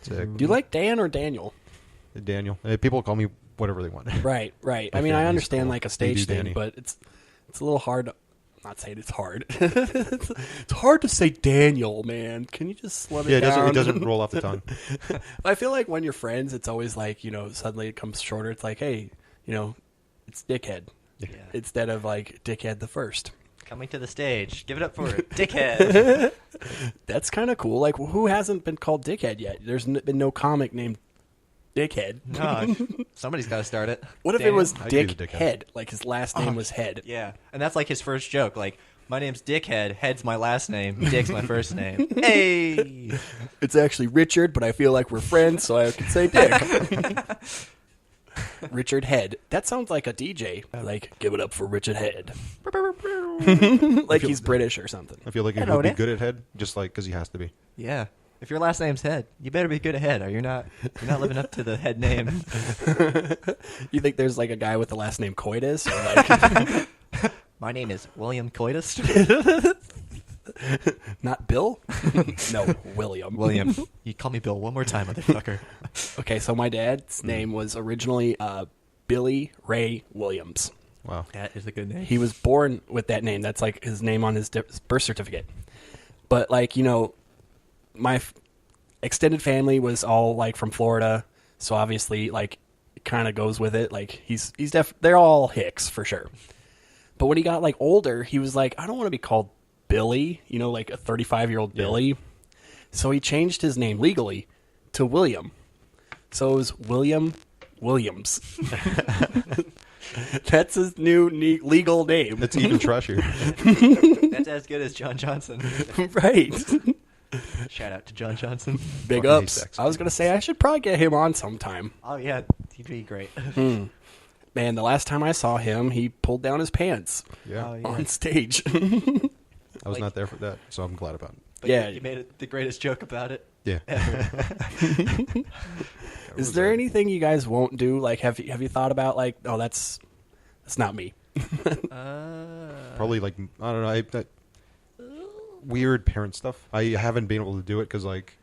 Sick. Do you like Dan or Daniel? Daniel. People call me whatever they want. Right. I mean, I understand like a stage thing, but it's a little hard. Not saying it's hard. It's hard to say Daniel, man. Can you just slow it down? It doesn't roll off the tongue. I feel like when you're friends, it's always like, suddenly it comes shorter. It's like, hey, it's Dickhead. Yeah. Instead of like Dickhead the First. Coming to the stage. Give it up for Dickhead. That's kind of cool. Like, who hasn't been called Dickhead yet? There's been no comic named Dickhead. Gosh, somebody's got to start it. What if it was Dickhead. Dickhead? Like his last name was Head. Yeah, and that's like his first joke. Like, my name's Dickhead. Head's my last name. Dick's my first name. Hey! It's actually Richard, but I feel like we're friends, so I can say Dick. Richard Head. That sounds like a DJ. Like, give it up for Richard Head. Like he's British or something. I feel like he would be good at head, just like because he has to be. Yeah. If your last name's Head, you better be good at Head, or you're not living up to the Head name. You think there's like a guy with the last name Coitus? Or like My name is William Coitus. Not Bill? No, William. William. You call me Bill one more time, motherfucker. Okay, so my dad's name was originally Billy Ray Williams. Wow. That is a good name. He was born with that name. That's like his name on his birth certificate. But like, my extended family was all like from Florida, so obviously like it kind of goes with it. Like they're all Hicks for sure. But when he got like older, he was like, I don't want to be called Billy, like a 35-year-old Billy. So he changed his name legally to William. So it was William Williams. That's his new legal name. It's even trashier. That's as good as John Johnson. Right. Shout out to John Johnson. Big Fucking ups. sex. I was going to say I should probably get him on sometime. Oh, yeah. He'd be great. Man, the last time I saw him, he pulled down his pants Yeah. Oh, yeah. on stage. I was not there for that, so I'm glad about it. But Yeah. You made it the greatest joke about it. Yeah. Is there anything you guys won't do? Like, have you thought about like, oh, that's not me. Probably like, I don't know, that weird parent stuff. I haven't been able to do it because like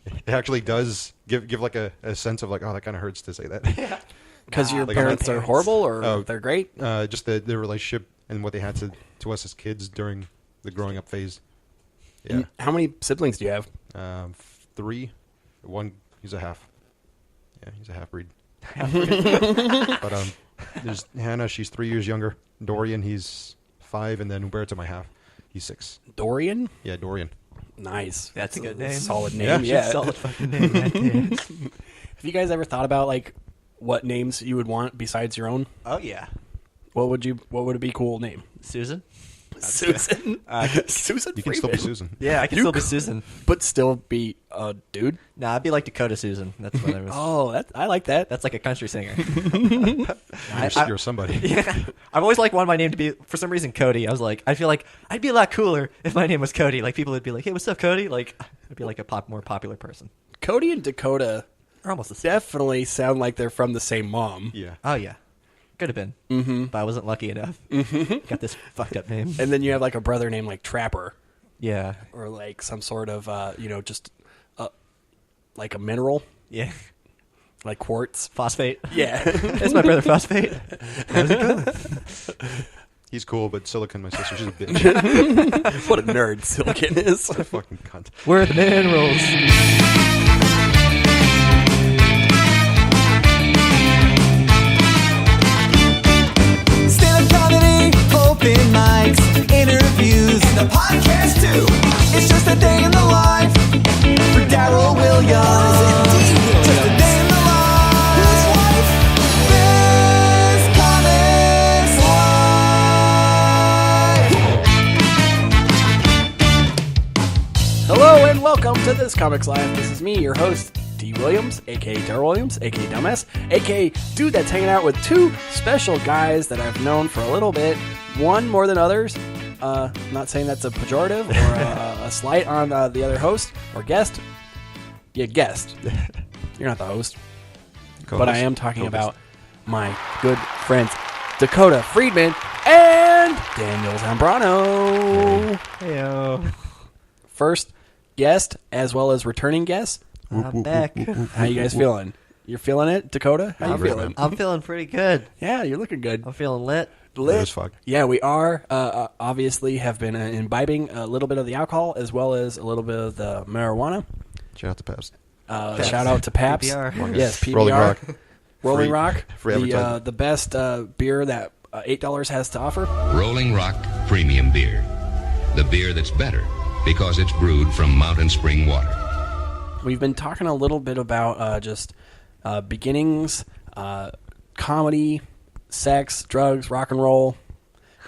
it actually does give like a sense of like, oh, that kind of hurts to say that. Because your like parents are horrible or they're great? Just the relationship and what they had to us as kids during the growing up phase. Yeah. And how many siblings do you have? 3. One, he's a half. Yeah, he's a half breed. But there's Hannah, she's 3 years younger. Dorian, he's 5, and then Umberto, my half, he's 6. Dorian? Yeah, Dorian. Nice. That's a good name. Solid name. Yeah. Solid fucking name right there. Have you guys ever thought about like what names you would want besides your own? Oh, yeah. What would it be cool name? Susan? Susan. Susan. You can still be Susan. Yeah, I can still be Susan. But still be a dude. Nah, I'd be like Dakota Susan. That's what I was. Oh, I like that. That's like a country singer. You're somebody. Yeah. I've always like wanted my name to be, for some reason, Cody. I feel like I'd be a lot cooler if my name was Cody. Like people would be like, "Hey, what's up, Cody?" Like I'd be like a more popular person. Cody and Dakota Are almost the same. definitely sound like they're from the same mom. Yeah. Oh yeah, could have been. But I wasn't lucky enough. Got this fucked up name. And then you have like a brother named like Trapper, Yeah. or like some sort of just like a mineral, Yeah. like quartz. Phosphate. Yeah. It's my brother Phosphate. How's it going? He's cool, but Silicon, my sister, she's a bitch. What a nerd Silicon is. What a fucking cunt. Where are the minerals? Stand-up comedy, open mics, interviews, and the podcast too. It's just a day in the life for Daryl Williams. Just a day in the life. This Comics Live. Hello and welcome to This Comics Live. This is me, your host, D. Williams, a.k.a. Daryl Williams, a.k.a. Dumbass, a.k.a. dude that's hanging out with two special guys that I've known for a little bit, one more than others. Not saying that's a pejorative or a slight on the other host or guest. Yeah, guest. You're not the host. But I am talking about my good friends Dakota, Freeman, and Daniel Zambrano. Heyo. First guest as well as returning guest. I'm back. How you guys feeling? You're feeling it, Dakota? How you I'm feeling? I'm feeling pretty good. Yeah, you're looking good. I'm feeling lit. Lit as fuck. Yeah, we are. Obviously, have been imbibing a little bit of the alcohol as well as a little bit of the marijuana. Shout out to Pabst. Shout out to Pabst. PBR. Yes, PBR. Rolling Rock. Rolling Free- Rock. free advertising. The best beer that $8 has to offer. Rolling Rock Premium Beer. The beer that's better because it's brewed from mountain spring water. We've been talking a little bit about just beginnings, comedy, sex, drugs, rock and roll.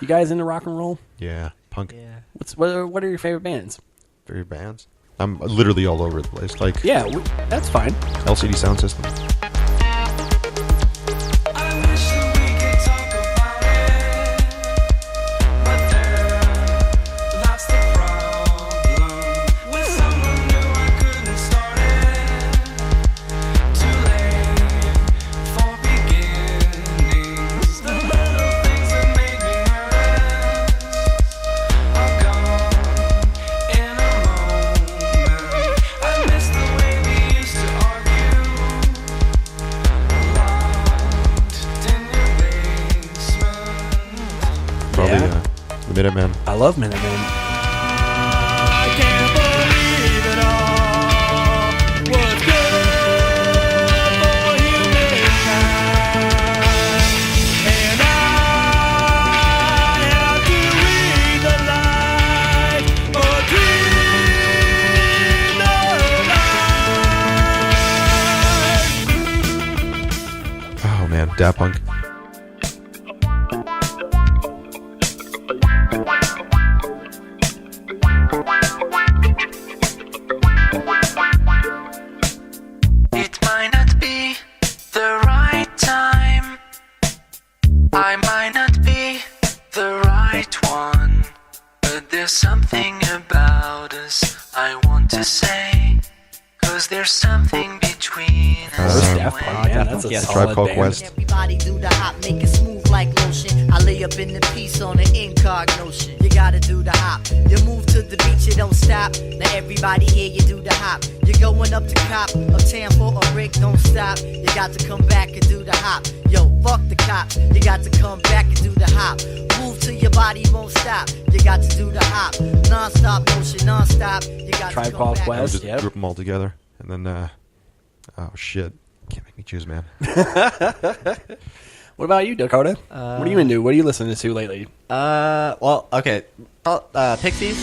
You guys into rock and roll? Yeah, punk. Yeah. What are your favorite bands? Favorite bands? I'm literally all over the place. Like Yeah, that's fine. LCD Sound System. Probably Yeah. the Minutemen. I love Minutemen. I can't believe it all was good for humankind, and I have to read the light or dream the light. Oh man, Daft Punk. It might not be the right time. I might not be the right one. But there's something about us I want to say. 'Cause there's something between us. Daft Punk, anyway. man, that's a Yeah. solid Tribe Called band. Quest. Everybody do the hop, make it smooth like lotion. I lay up in the piece on the incognition. You gotta do the hop. You move to the beat, you don't stop. Now everybody here, you do the hop. You're going up to cop, uptown for a brick, don't stop. You got to come back and do the hop. Yo, fuck the cops. You got to come back and do the hop. Move till your body won't stop. You got to do the hop. Non-stop motion, non-stop. You got Tribe to come Called back. Quest. Just Yep. group them all together, and then oh shit, can't make me choose, man. What about you, Dakota? What are you into? What are you listening to lately? Well, okay. Pixies.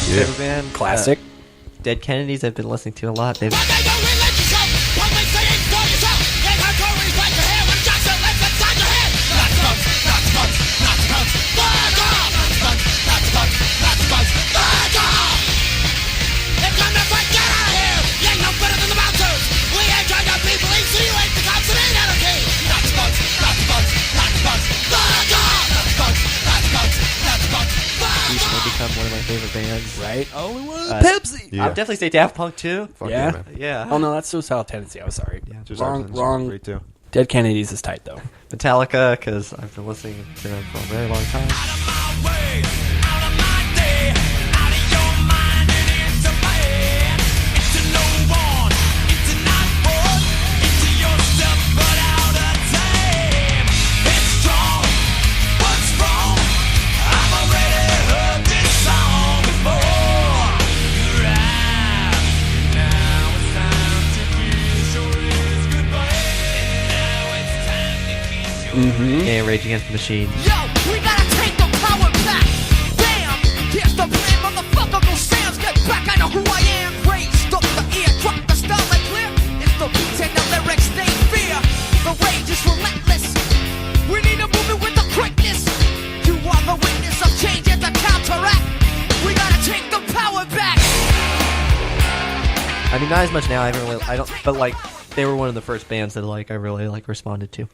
Favorite band? Classic. Dead Kennedys I've been listening to a lot. They've recently become one of my favorite bands. Right? Only one Pepsi. Yeah. I would definitely say Daft Punk too. Fuck Yeah? man. Yeah. Oh no, that's Suicidal Tendency. I was sorry. Just Wrong. Arkansas, Wrong. Great too. Dead Kennedys is tight though. Metallica, because I've been listening to them for a very long time. And Rage Against the Machine. Yo, we gotta take the power back. Damn, here's the plan, motherfucker. Go Sam's, get back. I know who I am. Raised up the ear, drop the style like clear. It's the beat, take the lyrics they fear. The rage is relentless. We need a movement with the quickness. You are the witness of change and the counteract. We gotta take the power back. I mean, not as much now. I don't. But like, they were one of the first bands that like I really like responded to.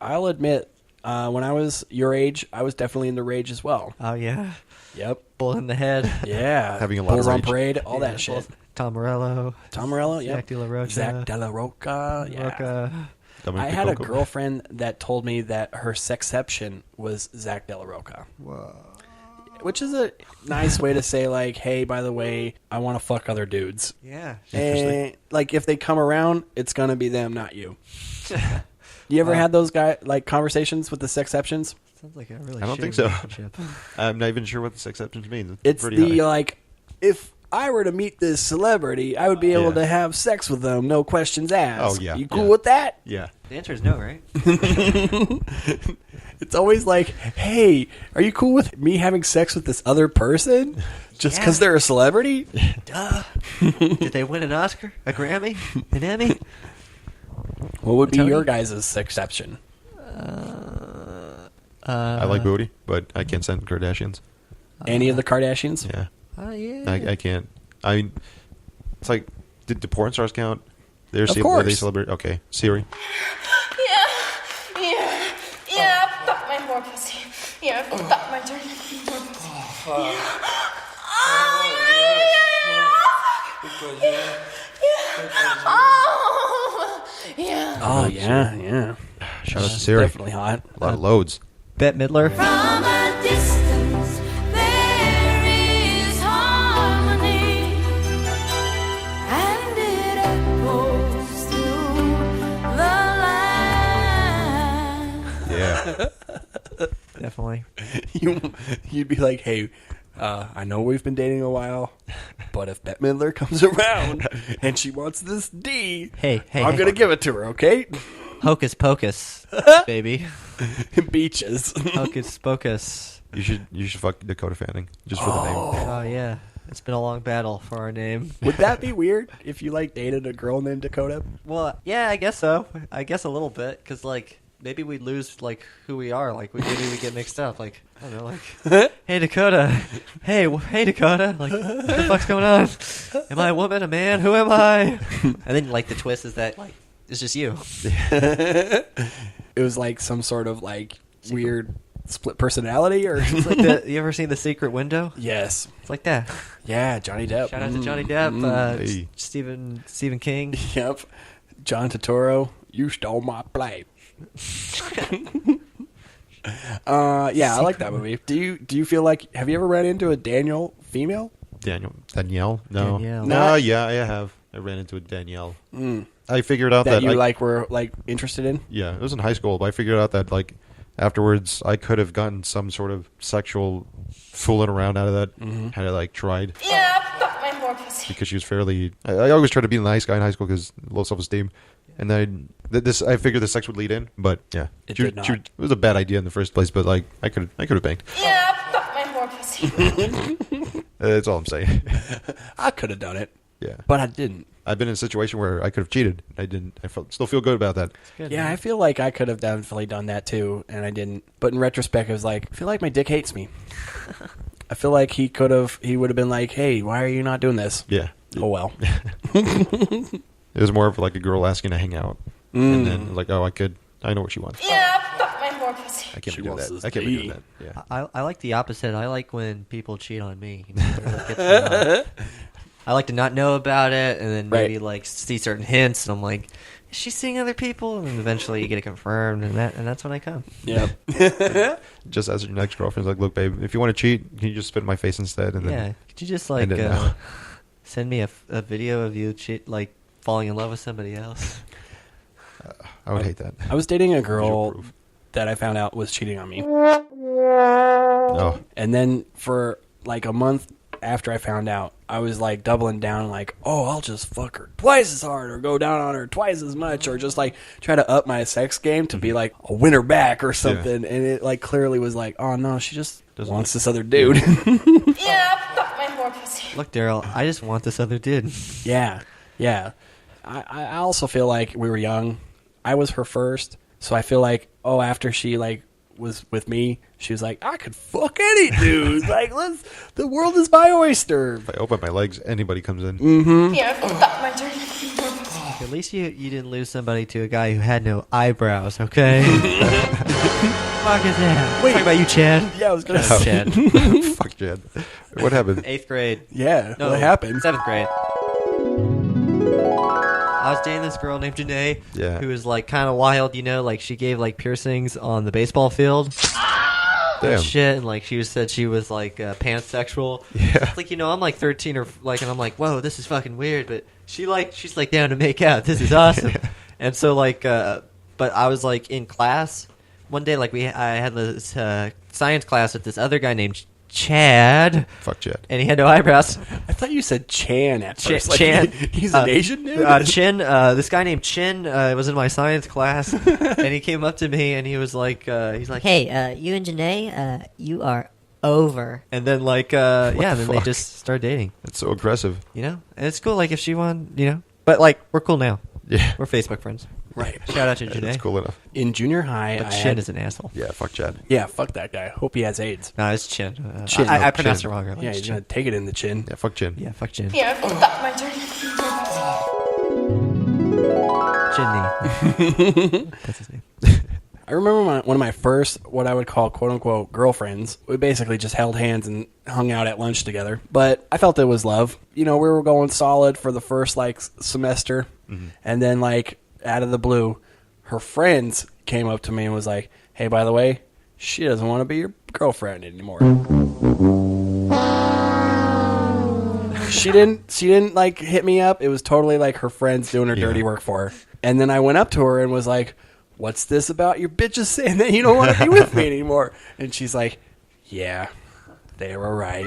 I'll admit, when I was your age, I was definitely into Rage as well. Oh yeah. Yep. Bullet in the Head. Yeah. Having a lot Bulls of on rage. Parade, all Yeah, that shit. Tom Morello. Tom Morello, yeah. Zach De La Rocha. Zach De La Roca, yeah. Roca. Dominic I had a DeCoco. girlfriend that told me that her sexception was Zach De La Roca. Whoa. Which is a nice way to say, like, hey, by the way, I want to fuck other dudes. Yeah. And, like, if they come around, it's going to be them, not you. You ever had those conversations with the sexceptions? Sounds like a really. I don't shitty think so. relationship. I'm not even sure what the exceptions means. It's pretty high. like, if I were to meet this celebrity, I would be able Yeah. to have sex with them, no questions asked. Oh, yeah, You cool yeah. with that? Yeah. The answer is no, right? It's always like, hey, are you cool with me having sex with this other person? Just because they're a celebrity? Duh. Did they win an Oscar, a Grammy, an Emmy? What would be Tony? your guys' exception? I like booty, but I can't send Kardashians. Any of the Kardashians? Yeah. Oh yeah. I can't. I mean, it's like, did the porn stars count? They're Of are they course. celebrate? Okay, Siri. Yeah, fuck my more pussy. Yeah, fuck my dirty more pussy. Yeah. Oh, yeah. Shout out to Siri. Definitely hot. A lot of loads. Bette Midler. From a distance, there is harmony, and it echoes through the land. Yeah. Definitely. You'd be like, hey, I know we've been dating a while, but if Bette Midler comes around and she wants this D, Hey, I'm going to give it to her, okay? Hocus Pocus, baby. Beaches. Hocus Pocus. You should fuck Dakota Fanning just for the name. Oh yeah. It's been a long battle for our name. Would that be weird if you, dated a girl named Dakota? Well, yeah, I guess so. I guess a little bit, because, maybe we'd lose, who we are. Maybe we get mixed up. I don't know, hey, Dakota. Hey, Dakota. What the fuck's going on? Am I a woman, a man? Who am I? And then, the twist is that, it's just you. It was some sort of, weird split personality, or... It's you ever seen The Secret Window? Yes. It's like that. Yeah, Johnny Depp. Shout out to Johnny Depp, Hey. Stephen King. Yep. John Turturro, you stole my play. Yeah, I like that movie. Do you feel like, have you ever ran into a Danielle female? Danielle? No. Danielle. No, yeah, I have. I ran into a Danielle. I figured out That that you were interested in? Yeah, it was in high school, but I figured out that afterwards I could have gotten some sort of sexual fooling around out of that. Had I tried, Yeah, fuck my more pussy. because she was fairly. I always tried to be the nice guy in high school because low self esteem, and then I figured the sex would lead in, but yeah, It she, did not. it was a bad idea in the first place. But I could have banged. Yeah, fuck my more pussy. That's all I'm saying. I could have done it, Yeah, but I didn't. I've been in a situation where I could have cheated. I didn't. Still feel good about that. Yeah, I feel like I could have definitely done that too, and I didn't. But in retrospect, I was like, I feel like my dick hates me. I feel like he would have been like, hey, why are you not doing this? Yeah, Oh, well. it was more of a girl asking to hang out, and then I know what she wants. Yeah, fuck my more pussy. I can't She be doing wants that. this I can't be D. doing that. Yeah. I like the opposite. I like when people cheat on me. It really gets me I like to not know about it, and then maybe see certain hints, and I'm like, is she seeing other people? And eventually you get it confirmed, and that's when I come. Yeah. Just as your next girlfriend's like, look, babe, if you want to cheat, can you just spit in my face instead? And Yeah. then Could you just end it now. send me a video of you falling in love with somebody else? I would hate that. I was dating a Visual girl proof. that I found out was cheating on me. Oh, And then for a month after I found out, I was doubling down, I'll just fuck her twice as hard, or go down on her twice as much, or just try to up my sex game to be a winner back or something. And it clearly was oh no, she just wants this other dude. Yeah, fuck my more pussy. Look, Daryl, I just want this other dude. Yeah. I also feel like we were young. I was her first, so I feel like after she like was with me, she was like, I could fuck any dude. Like, the world is my oyster. If I open my legs, anybody comes in. Yeah, that's my turn. At least you didn't lose somebody to a guy who had no eyebrows, okay? Fuck is that? Wait, talking about you, Chad? Yeah, I was gonna Shut up, say. Chad. Fuck, Chad. What happened? 8th grade. Yeah, No, what happened? 7th grade. I was dating this girl named Janae, Yeah. who was like kind of wild, you know, like she gave like piercings on the baseball field. Damn. Shit, and like she said she was like pansexual. Yeah. It's like, you know, I'm like 13 or like, and I'm like, whoa, this is fucking weird, but she's like down to make out. This is awesome. And so like, but I was like in class one day, like I had this science class with this other guy named Chad. Fuck Chad. And he had no eyebrows. I thought you said Chan at first. Like, Chan. he's an Asian dude? Chin. This guy named Chin was in my science class, and he came up to me and he was like, Hey, you and Janae, you are over. and then like, yeah, and then they fuck? just started dating, That's so aggressive. you know? And it's cool, like, if she wanted, you know? But, like, we're cool now. Yeah. We're Facebook friends. Right. Shout out to Janae. That's cool enough. In junior high, But I Chin had, is an asshole. Yeah, fuck Chad. yeah, fuck that guy. Hope he has AIDS. No, it's Chin. Chin. I Oh, pronounced Chin. it wrong earlier. Yeah, It's he's Chin. gonna take it in the chin. Yeah, fuck Chin. Yeah, fuck Chin. Yeah, that's my turn. Chinny. That's his name. I remember one of my first, what I would call quote-unquote girlfriends. We basically just held hands and hung out at lunch together. But I felt it was love. You know, we were going solid for the first, like, semester. And then, like, out of the blue, her friends came up to me and was like, hey, by the way, she doesn't want to be your girlfriend anymore. She didn't like hit me up. It was totally like her friends doing her dirty work for her. And then I went up to her and was like, what's this about your bitches saying that you don't want to be with me anymore? And she's like, yeah, they were right.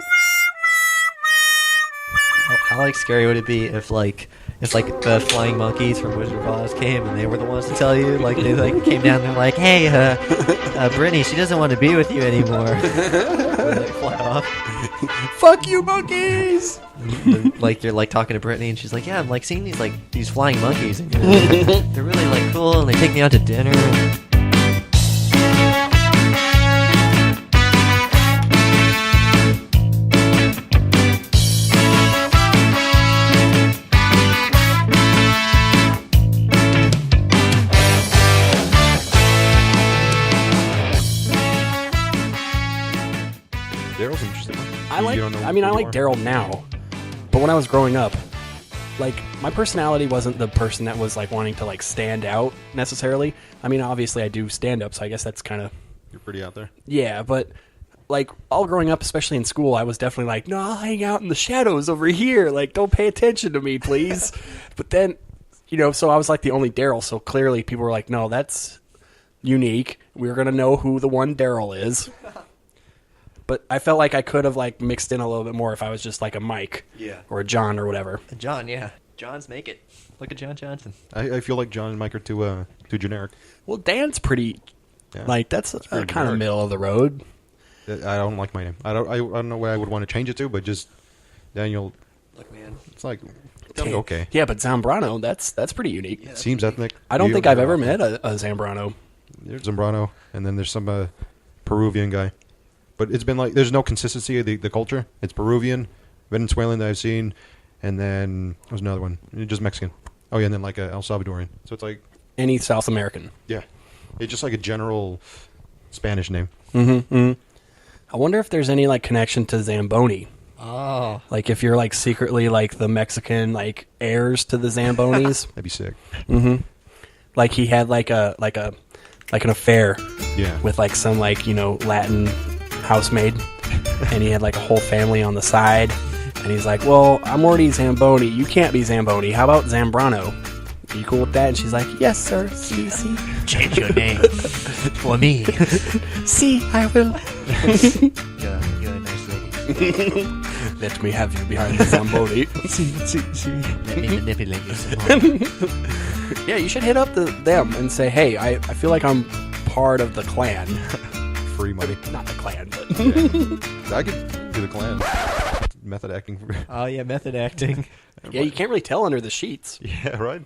How like scary would it be if the flying monkeys from Wizard of Oz came and they were the ones to tell you, like they like came down and they're like, hey, Brittany, she doesn't want to be with you anymore. They like fly off. Fuck you, monkeys! Like you're like talking to Brittany and she's like, yeah, I'm like seeing these flying monkeys and, you know, they're really like cool and they take me out to dinner. Daryl's interesting. I like You don't know I who you like are? Daryl now. But when I was growing up, like my personality wasn't the person that was like wanting to like stand out necessarily. I mean, obviously I do stand up, so I guess that's kind of You're pretty out there. yeah, but like all growing up, especially in school, I was definitely like, no, I'll hang out in the shadows over here. Like, don't pay attention to me, please. But then, you know, so I was like the only Daryl. So clearly people were like, no, that's unique. We're going to know who the one Daryl is. But I felt like I could have like mixed in a little bit more if I was just like a Mike or a John or whatever. John, yeah. John's make it. Look at John Johnson. I feel like John and Mike are too generic. Well, Dan's pretty, Yeah. like, that's pretty kind of generic. middle of the road. I don't like my name. I don't know where I would want to change it to, but just Daniel. Look, man. It's like okay. Yeah, but Zambrano, that's pretty unique. Seems ethnic. I don't You- think I've ever met a Zambrano. There's Zambrano, and then there's some Peruvian guy. But it's been like there's no consistency of the culture. It's Peruvian, Venezuelan that I've seen, and then there's another one, just Mexican. Oh yeah, and then like El Salvadorian. So it's like Any South American. yeah, it's just like a general Spanish name. I wonder if there's any like connection to Zamboni. Oh. Like if you're like secretly like the Mexican like heirs to the Zambonis. That'd be sick. Like he had like an affair Yeah. with like some like, you know, Latin housemaid, and he had like a whole family on the side, and he's like, well, I'm already Zamboni, you can't be Zamboni, how about Zambrano? Are you cool with that? And she's like, yes sir, see. Change your name for me. See, I will. You're a nice lady. Let me have you behind the Zamboni. Let me manipulate you some more. Yeah, you should hit up them and say, hey, I feel like I'm part of the clan. Free money. Not the clan, but I could do the clan. method acting. Oh yeah, method acting. Yeah, you can't really tell under the sheets. Yeah, right.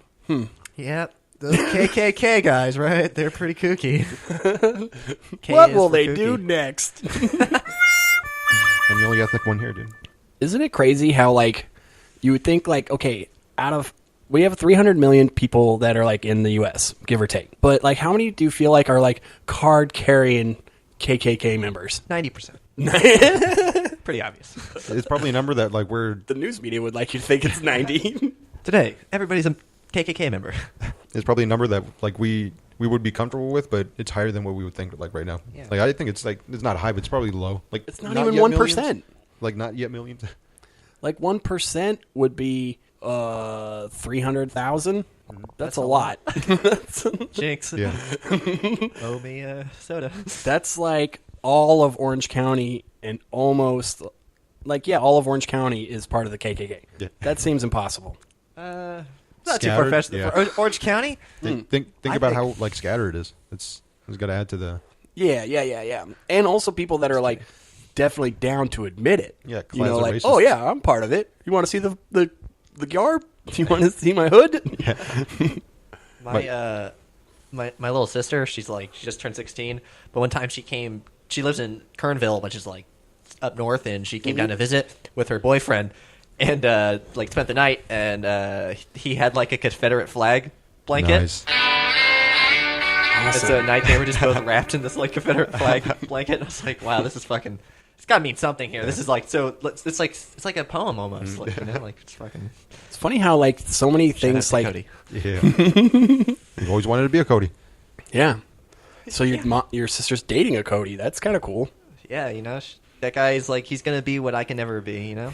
Yep. Those KKK guys, right? They're pretty kooky. K What is will for they kooky. do next? And you only got like one here, dude. Isn't it crazy how like you would think like, okay, we have 300 million people that are like in the U.S., give or take. But like, how many do you feel like are like card carrying KKK members? 90%. Pretty obvious. It's probably a number that like we're. The news media would like you to think it's 90. Today, everybody's a KKK member. It's probably a number that like we would be comfortable with, but it's higher than what we would think like right now. Yeah. Like I think it's not high, but it's probably low. Like It's not even yet 1%. millions. Like not yet millions. Like 1% would be 300,000. That's a lot. Jinx. Yeah. Owe me a soda. That's like all of Orange County and almost like all of Orange County is part of the KKK. Yeah. That seems impossible. Not too Scattered, far-fetched. yeah. For Orange County? Think I about think- how like scattered it is. It's got to add to the. Yeah. And also people that are like definitely down to admit it. Yeah, you know, class of like, racists. oh yeah, I'm part of it. You want to see the garb? You want to see my hood? My little sister, she just turned 16. But one time she lives in Kernville, which is like up north, and she came down to visit with her boyfriend, and like spent the night, and he had like a Confederate flag blanket. Nice. And so at night they were just both wrapped in this like Confederate flag blanket. And I was like, wow, this is fucking. It's got to mean something here. This is like so. It's like a poem almost. Like, you know, like it's fucking. It's funny how like so many Shout out things to like Cody. Yeah. You've always wanted to be a Cody. yeah. So your sister's dating a Cody. That's kind of cool. Yeah, you know, that guy is like he's gonna be what I can never be. You know.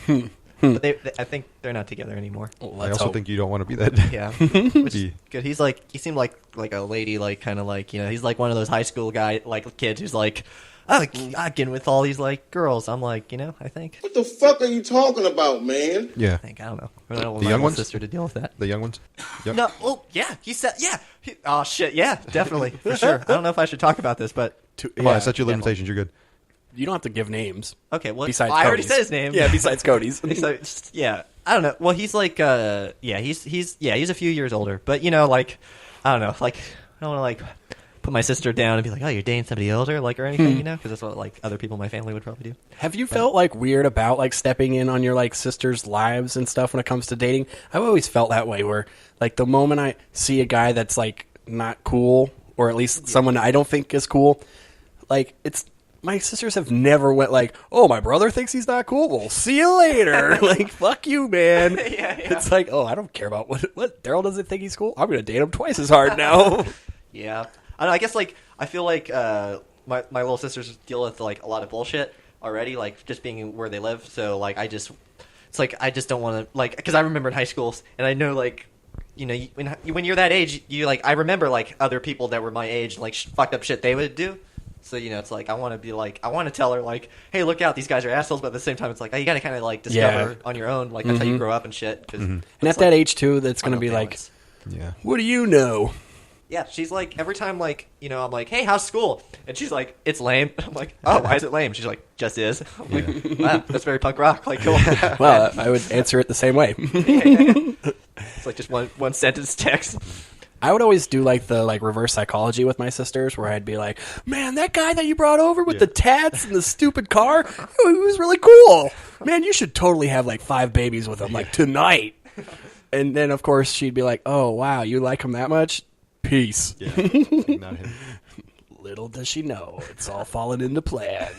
But I think they're not together anymore. Well, I let's also hope. think you don't want to be that. Yeah, which is Be- good. He seemed like a lady, like kind of like, you know, he's like one of those high school guy like kids who's like, oh, I get with all these like girls. I'm like, you know, I think What the fuck are you talking about, man? Yeah. I don't know. I don't want The my young little ones? sister to deal with that. The young ones. Yep. No, oh yeah, he said yeah. Oh shit, yeah, definitely for sure. I don't know if I should talk about this, but Come on, I set your limitations. You're good. You don't have to give names. okay. Well, Besides I already Cody's. said his name. Yeah, besides Cody's. So, yeah, I don't know. Well, he's like, he's a few years older, but you know, like, I don't know, like, I don't want to like put my sister down and be like, oh, you're dating somebody older, like, or anything, you know, because that's what like other people in my family would probably do. Have you felt like weird about like stepping in on your like sister's lives and stuff when it comes to dating? I've always felt that way where like the moment I see a guy that's like not cool, or at least someone I don't think is cool, like it's my sisters have never went like, oh, my brother thinks he's not cool. Well, see you later. Like, fuck you, man. Yeah. It's like, oh, I don't care about what Daryl doesn't think he's cool. I'm gonna date him twice as hard now. Yeah, I don't know, I guess like I feel like my little sisters deal with like a lot of bullshit already, like just being where they live. So like I just don't want to like, because I remember in high school, and I know like, you know, when you're that age, you like I remember like other people that were my age, like fucked up shit they would do. So, you know, it's like I want to tell her like, hey, look out, these guys are assholes. But at the same time, it's like, oh, you got to kind of like discover on your own, like that's how you grow up and shit. 'Cause And at that age too, that's gonna be like, balance. Yeah. what do you know? Yeah, she's like, every time, like, you know, I'm like, hey, how's school? And she's like, it's lame. I'm like, oh, why is it lame? She's like, just is. I'm like, wow, that's very punk rock. Like, cool. Well, I would answer it the same way. It's like just one sentence text. I would always do like the like reverse psychology with my sisters, where I'd be like, "Man, that guy that you brought over with the tats and the stupid car, he was really cool. Man, you should totally have like 5 babies with him like tonight." And then of course she'd be like, "Oh wow, you like him that much? Peace." Yeah. Like, not him. Little does she know, it's all fallen into plan.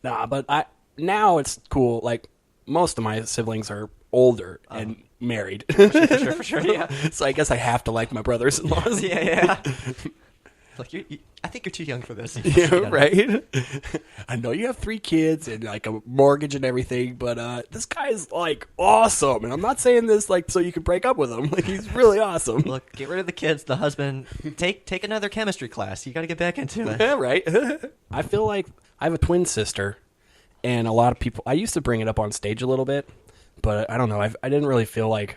Nah, but now it's cool. Like most of my siblings are older and married. For sure, yeah. So I guess I have to like my brothers-in-laws. Yeah. Like, I think you're too young for this. Yeah, right? I know you have 3 kids and like a mortgage and everything, but this guy's like awesome. And I'm not saying this like so you can break up with him. Like he's really awesome. Look, get rid of the kids, the husband. Take another chemistry class. You got to get back into it. Yeah, right? I feel like I have a twin sister, and a lot of people, I used to bring it up on stage a little bit, but I don't know. I didn't really feel like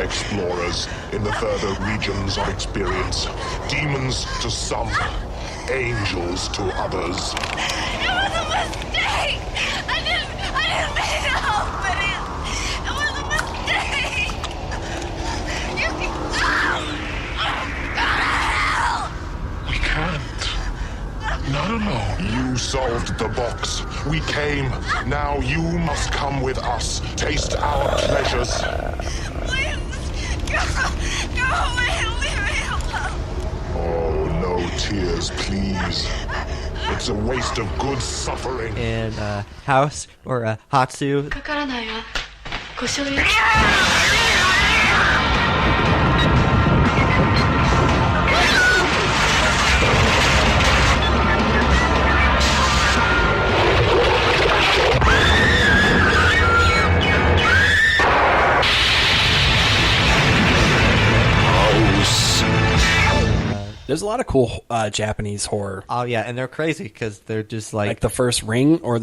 explorers in the further regions of experience. Demons to some, angels to others. It was a mistake! I didn't mean to help it was a mistake! You can... Go to hell! We can't. Not alone. You solved the box. We came. Now you must come with us. Taste our pleasures. Please, go away and leave me alone. Oh, no tears, please. It's a waste of good suffering. And House or Hatsu. かからないわ。ご所有。There's a lot of cool Japanese horror. Oh yeah, and they're crazy because they're just like the first Ring or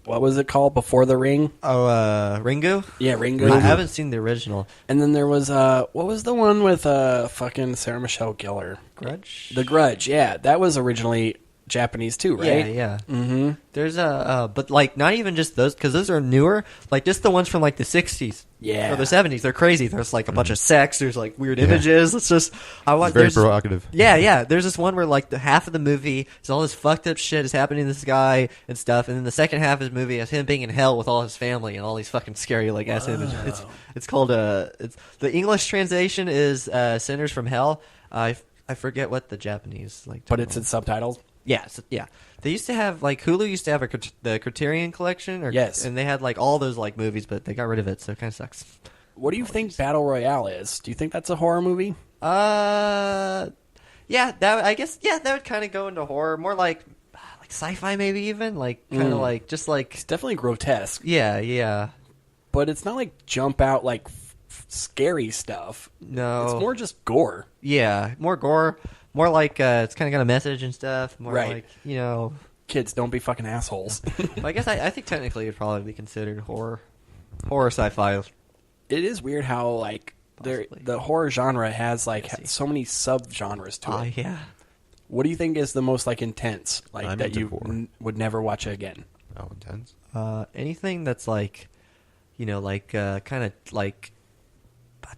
what was it called before the Ring? Oh, Ringu. Yeah, Ringu. I haven't seen the original. And then there was what was the one with fucking Sarah Michelle Gellar? Grudge. The Grudge. Yeah, that was originally Japanese too, right? Yeah. Mm-hmm. There's but like not even just those because those are newer. Like just the ones from like the 60s. Yeah. Or the 70s. They're crazy. There's like a bunch of sex. There's like weird images. It's just very provocative. Yeah. There's this one where like the half of the movie is all this fucked up shit is happening to this guy and stuff, and then the second half of the movie is him being in hell with all his family and all these fucking scary like ass images. It's called it's the English translation is Sinners from Hell. I forget what the Japanese like. But it's in subtitles. Yeah. They used to have like Hulu used to have the Criterion Collection, yes, and they had like all those like movies, but they got rid of it, so it kind of sucks. What do you think Battle Royale is? Do you think that's a horror movie? Yeah, that would kind of go into horror, more like sci-fi, maybe even like kind of like just like it's definitely grotesque. Yeah, but it's not like jump out like scary stuff. No, it's more just gore. Yeah, more gore. More like it's kind of got a message and stuff. More right. like, you know... Kids, don't be fucking assholes. I guess I think technically it would probably be considered horror sci-fi. It is weird how, like, the horror genre has, like, so many sub-genres to it. Yeah. What do you think is the most, like, intense, like, I'm that into you would never watch it again? Oh, intense? Anything that's, like, you know, like, kind of, like...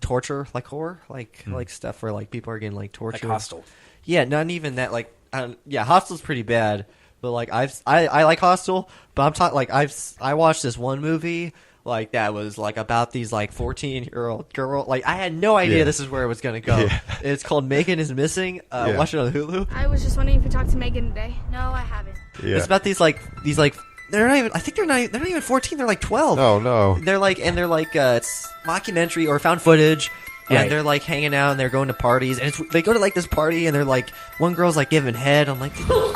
torture, like horror, like stuff where like people are getting like tortured. Like Hostel. Yeah, not even that. Like, Hostel's pretty bad, but like I like Hostel, but I'm talking like I watched this one movie like that was like about these like 14-year-old girl. Like I had no idea this is where it was gonna go. Yeah. It's called Megan is Missing. Watch it on Hulu. I was just wondering if you talked to Megan today. No, I haven't. Yeah. It's about these they're not even. I think they're not even 14. They're like 12. Oh no. They're like it's mockumentary or found footage, and they're like hanging out and they're going to parties, and they go to like this party and they're like one girl's like giving head. I'm like, Oh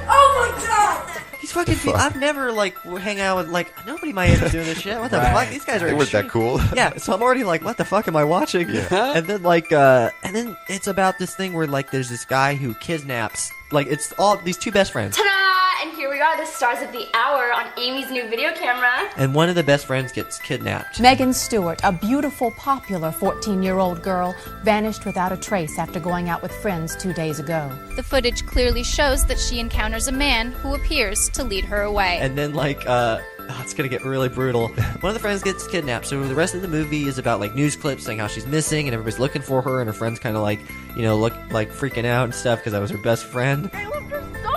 my god! these fucking people. I've never like hang out with like nobody my age is doing this shit. What the fuck? These guys are. It was that cool. Yeah. So I'm already like, what the fuck am I watching? Yeah. And then and then it's about this thing where like there's this guy who kidnaps. Like it's all these two best friends. Ta-da! And here we are, the stars of the hour on Amy's new video camera. And one of the best friends gets kidnapped. Megan Stewart, a beautiful, popular 14-year-old girl, vanished without a trace after going out with friends 2 days ago. The footage clearly shows that she encounters a man who appears to lead her away. And then, it's gonna get really brutal. One of the friends gets kidnapped, so the rest of the movie is about, like, news clips saying how she's missing, and everybody's looking for her, and her friend's kind of, like, you know, freaking out and stuff because that was her best friend. I loved her so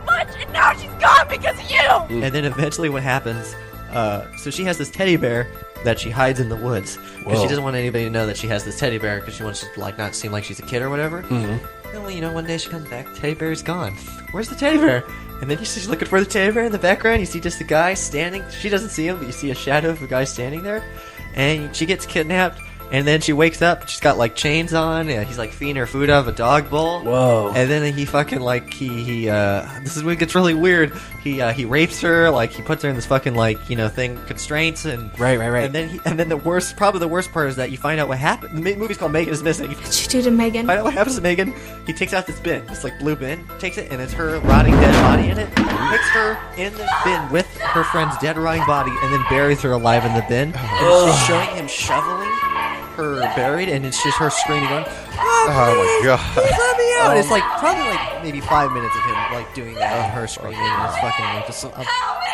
much, and now she's gone because of you! And then eventually what happens, so she has this teddy bear that she hides in the woods because she doesn't want anybody to know that she has this teddy bear because she wants to, like, not seem like she's a kid or whatever. Mm-hmm. And, you know, one day she comes back, the teddy bear's gone. Where's the teddy bear? And then she's looking for the teddy bear in the background. You see just a guy standing. She doesn't see him, but you see a shadow of a guy standing there. And she gets kidnapped. And then she wakes up, she's got like chains on, and he's like feeding her food out of a dog bowl. Whoa. And then he fucking like he this is when it gets really weird. He rapes her, like he puts her in this fucking like, thing, constraints, and right. And then the worst part is that you find out what happened. The movie's called Megan is Missing. What'd you do to Megan? Find out what happens to Megan. He takes out this bin, this like blue bin, takes it, and it's her rotting dead body in it. He puts her in the bin with her friend's dead rotting body, and then buries her alive in the bin. And it's just showing him shoveling her buried, and it's just her screaming, going, Oh my god! Please let me out! It's like probably like maybe 5 minutes of him like doing that and her screaming. And it's fucking like just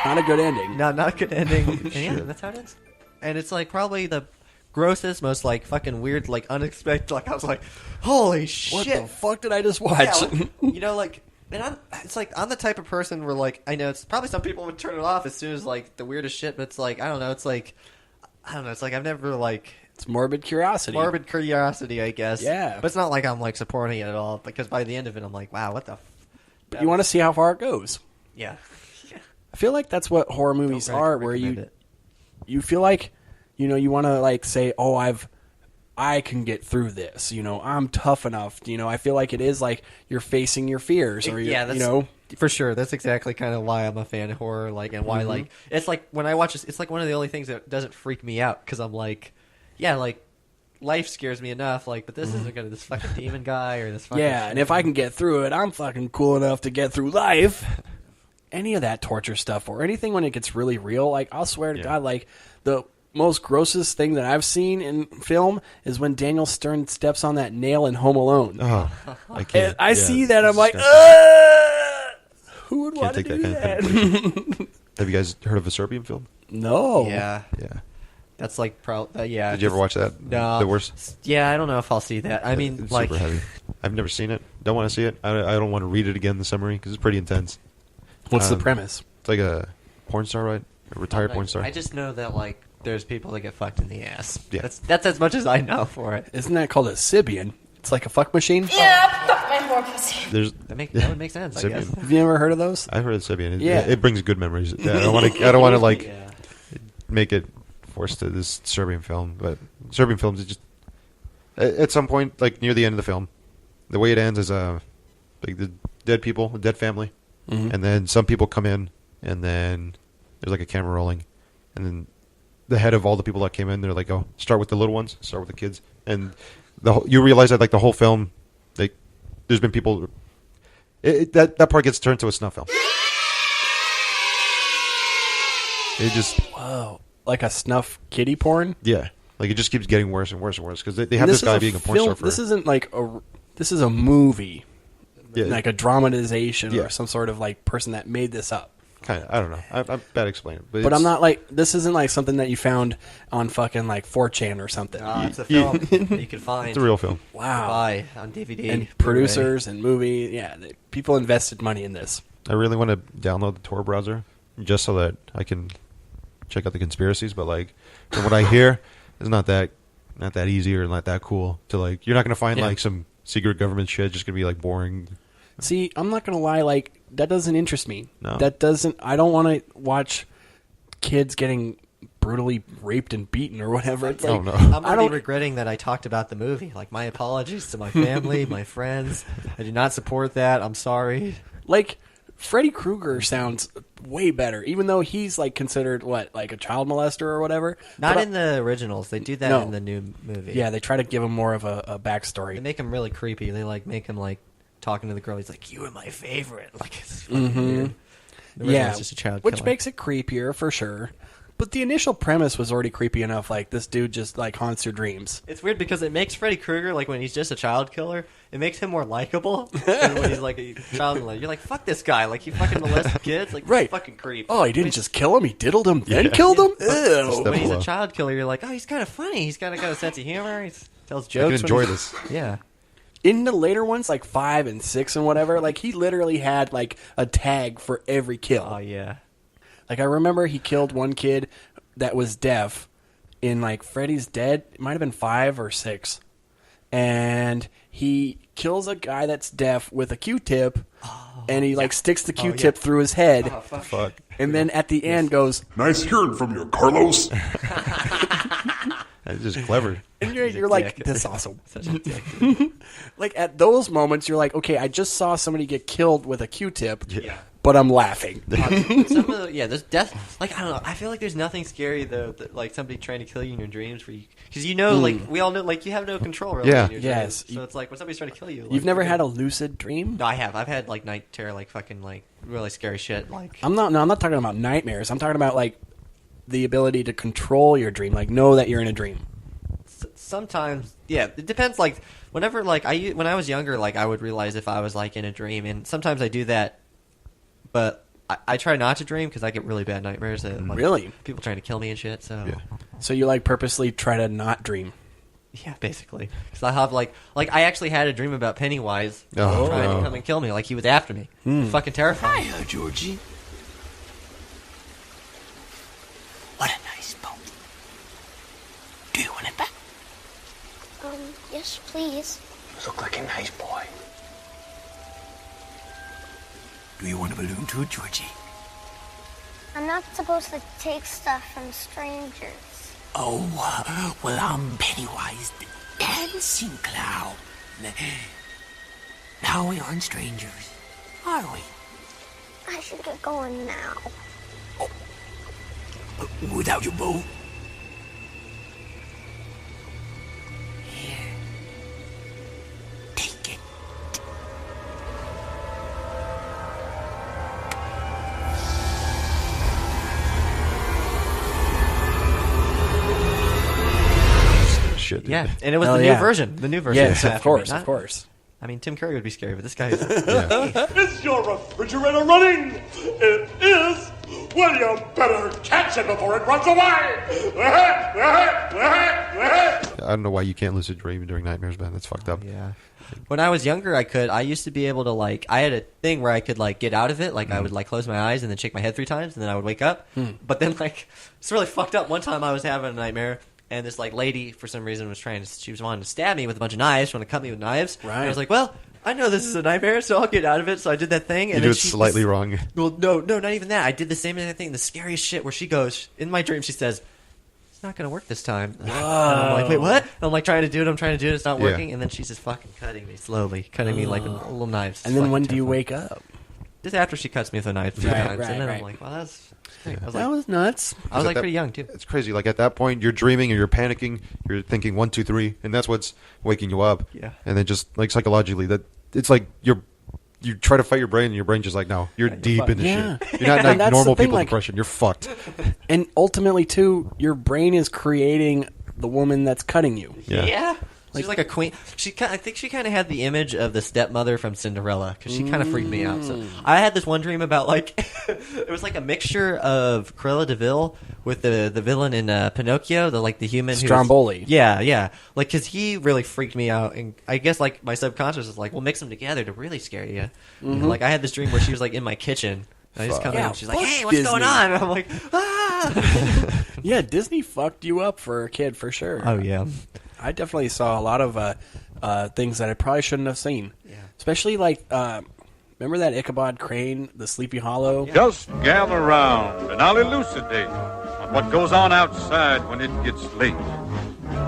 not a good ending. No, not a good ending. And yeah, that's how it is. And it's like probably the grossest, most like fucking weird, like unexpected. Like I was like, holy shit! What the fuck did I just watch? Yeah, like. And it's like I'm the type of person where like I know it's probably some people would turn it off as soon as like the weirdest shit, but it's like I don't know. It's like I've never like. It's morbid curiosity. Morbid curiosity, I guess. Yeah. But it's not like I'm like supporting it at all, because by the end of it, I'm like, wow, what the. But you want to see how far it goes. Yeah. I feel like that's what horror movies are, where you feel like, you want to like say, oh, I can get through this. I'm tough enough. I feel like it is like you're facing your fears, or that's, for sure. That's exactly kind of why I'm a fan of horror, like, and why like it's like when I watch this, it's like one of the only things that doesn't freak me out, because I'm like, yeah, like life scares me enough, like, but this isn't gonna this fucking demon guy or this fucking shit. And if I can get through it, I'm fucking cool enough to get through life. Any of that torture stuff or anything when it gets really real, like I'll swear to God, like the most grossest thing that I've seen in film is when Daniel Stern steps on that nail in Home Alone. Oh, I can't. And I see that, I'm like, who would want to do that? Have you guys heard of a Serbian film? No. Yeah. That's like yeah. Did you ever watch that? No. The worst. Yeah, I don't know if I'll see that. I mean, it's like, super heavy. I've never seen it. Don't want to see it. I don't want to read it again. The summary, because it's pretty intense. What's the premise? It's like a porn star, right? A retired porn star. I just know that like there's people that get fucked in the ass. Yeah. That's as much as I know for it. Isn't that called a Sibian? It's like a fuck machine. Yeah, fuck my more pussy. That would make sense. I guess. Have you ever heard of those? I've heard of Sibian. Yeah. It brings good memories. I don't want to like make it forced to this Serbian film, but Serbian films, it just at some point, like near the end of the film, the way it ends is like the dead people, a dead family, and then some people come in, and then there's like a camera rolling, and then the head of all the people that came in, they're like, "Oh, start with the little ones, start with the kids," and you realize that like the whole film, like there's been people. That part gets turned to a snuff film. It just whoa, like a snuff kiddie porn. Yeah, like it just keeps getting worse and worse and worse, because they have this guy being a porn star. This isn't like this is a movie, like a dramatization or some sort of like person that made this up. Kind of, I don't know. I'm bad at explaining it, but I'm not like, this isn't like something that you found on fucking like 4chan or something. It's a film that you can find. It's a real film. Wow. Buy on DVD. And producers and movie, people invested money in this. I really want to download the Tor browser just so that I can check out the conspiracies, but like from what I hear, it's not that easy or not that cool to like. You're not going to find like some secret government shit. It's just going to be like boring. See, I'm not going to lie, like that doesn't interest me. No. I don't want to watch kids getting brutally raped and beaten or whatever. It's like, I'm already regretting that I talked about the movie. Like, my apologies to my family, my friends. I do not support that. I'm sorry. Like, Freddy Krueger sounds way better, even though he's like considered like a child molester or whatever. Not in the originals. They do that in the new movie. Yeah, they try to give him more of a backstory. They make him really creepy. They like make him like talking to the girl. He's like, "You were my favorite." Like, it's fucking weird. Yeah, just a child which killer. makes it creepier for sure. But the initial premise was already creepy enough. Like, this dude just like haunts your dreams. It's weird because it makes Freddy Krueger, like when he's just a child killer, it makes him more likable than when he's like a child killer. You're like, fuck this guy. Like, he fucking molested kids. Like, right. Fucking creep. Oh, he didn't just kill him. He diddled him, then killed him? Ew. When he's a child killer, you're like, oh, he's kind of funny. He's got a sense of humor. He tells jokes. I can enjoy this. Yeah. In the later ones, like 5 and 6 and whatever, like he literally had like a tag for every kill. Oh, yeah. Like, I remember he killed one kid that was deaf in like Freddy's Dead. It might have been 5 or 6. And he kills a guy that's deaf with a Q-tip, and he like sticks the Q-tip through his head. Oh, fuck. And then at the end goes, "Nice hearing from you, Carlos." It's just clever. And you're like, this is awesome. Such a dick. Like, at those moments, you're like, okay, I just saw somebody get killed with a Q-tip, Yeah. but I'm laughing. Some of the, there's death. Like, I don't know. I feel like there's nothing scary though, like somebody trying to kill you in your dreams, because like we all know, like you have no control really. Yeah. In your Yes. dreams. So it's like when somebody's trying to kill you. Like, You've never had a lucid dream? No, I have. I've had like night terror, like fucking like really scary shit. Like I'm not talking about nightmares. I'm talking about like the ability to control your dream, like know that you're in a dream. sometimes, yeah, it depends. Like whenever, like when I was younger, like I would realize if I was like in a dream, and sometimes I do that, but I try not to dream because I get really bad nightmares. Like, really? People trying to kill me and shit. So, so you like purposely try to not dream? Yeah, basically. Because I have like I actually had a dream about Pennywise trying to come and kill me. Like he was after me. Fucking terrifying. Hiya, Georgie. What a nice boat. Do you want it back? Yes, please. You look like a nice boy. Do you want a balloon too, Georgie? I'm not supposed to take stuff from strangers. Oh, well, I'm Pennywise the dancing clown. Now we aren't strangers, are we? I should get going now. Without your boat? Shit. Yeah, and it was the new version. The new version. Yes, of course, of course. I mean, Tim Curry would be scary, but this guy is... Is your refrigerator running? It is. Well, you better catch it before it runs away. I don't know why you can't lucid dream during nightmares, man. That's fucked up. Yeah. When I was younger, I used to be able to, like, I had a thing where I could, like, get out of it. Like, I would, like, close my eyes and then shake my head 3 times, and then I would wake up. But then, like, it's really fucked up. One time I was having a nightmare, and this, like, lady, for some reason, she was wanting to stab me with a bunch of knives, trying to cut me with knives. Right. And I was like, well, I know this is a nightmare, so I'll get out of it. So I did that thing. And You do it slightly wrong. Well, no, not even that. I did the same thing, the scariest shit, where she goes, in my dream, she says, it's not going to work this time. And I'm like, wait, what? And I'm like trying to do it, it's not working. And then she's just fucking cutting me slowly, cutting me like with little knives. And then when do you wake up? Just after she cuts me with a knife 3 times. And then I'm like, well, that was nuts. I was like pretty young too. It's crazy. Like at that point, you're dreaming or you're panicking. You're thinking 1, 2, 3, and that's what's waking you up. Yeah. And then just like psychologically, that it's like you try to fight your brain, and your brain just like, no, you're deep into shit. You're not like that's normal the thing, people like- depression. You're fucked. And ultimately, too, your brain is creating the woman that's cutting you. Yeah. She's like a queen. I think she kind of had the image of the stepmother from Cinderella because she kind of freaked me out. So I had this one dream about like it was like a mixture of Cruella de Vil with the villain in Pinocchio, the human Stromboli. Yeah, like because he really freaked me out, and I guess like my subconscious was like, we'll mix them together to really scare you. And, like I had this dream where she was like in my kitchen. And I just come in and she's like, hey, what's going on? And I'm like, ah. Yeah, Disney fucked you up for a kid for sure. Oh yeah. I definitely saw a lot of things that I probably shouldn't have seen. Yeah. Especially like, remember that Ichabod Crane, the Sleepy Hollow? Just gather round and I'll elucidate on what goes on outside when it gets late.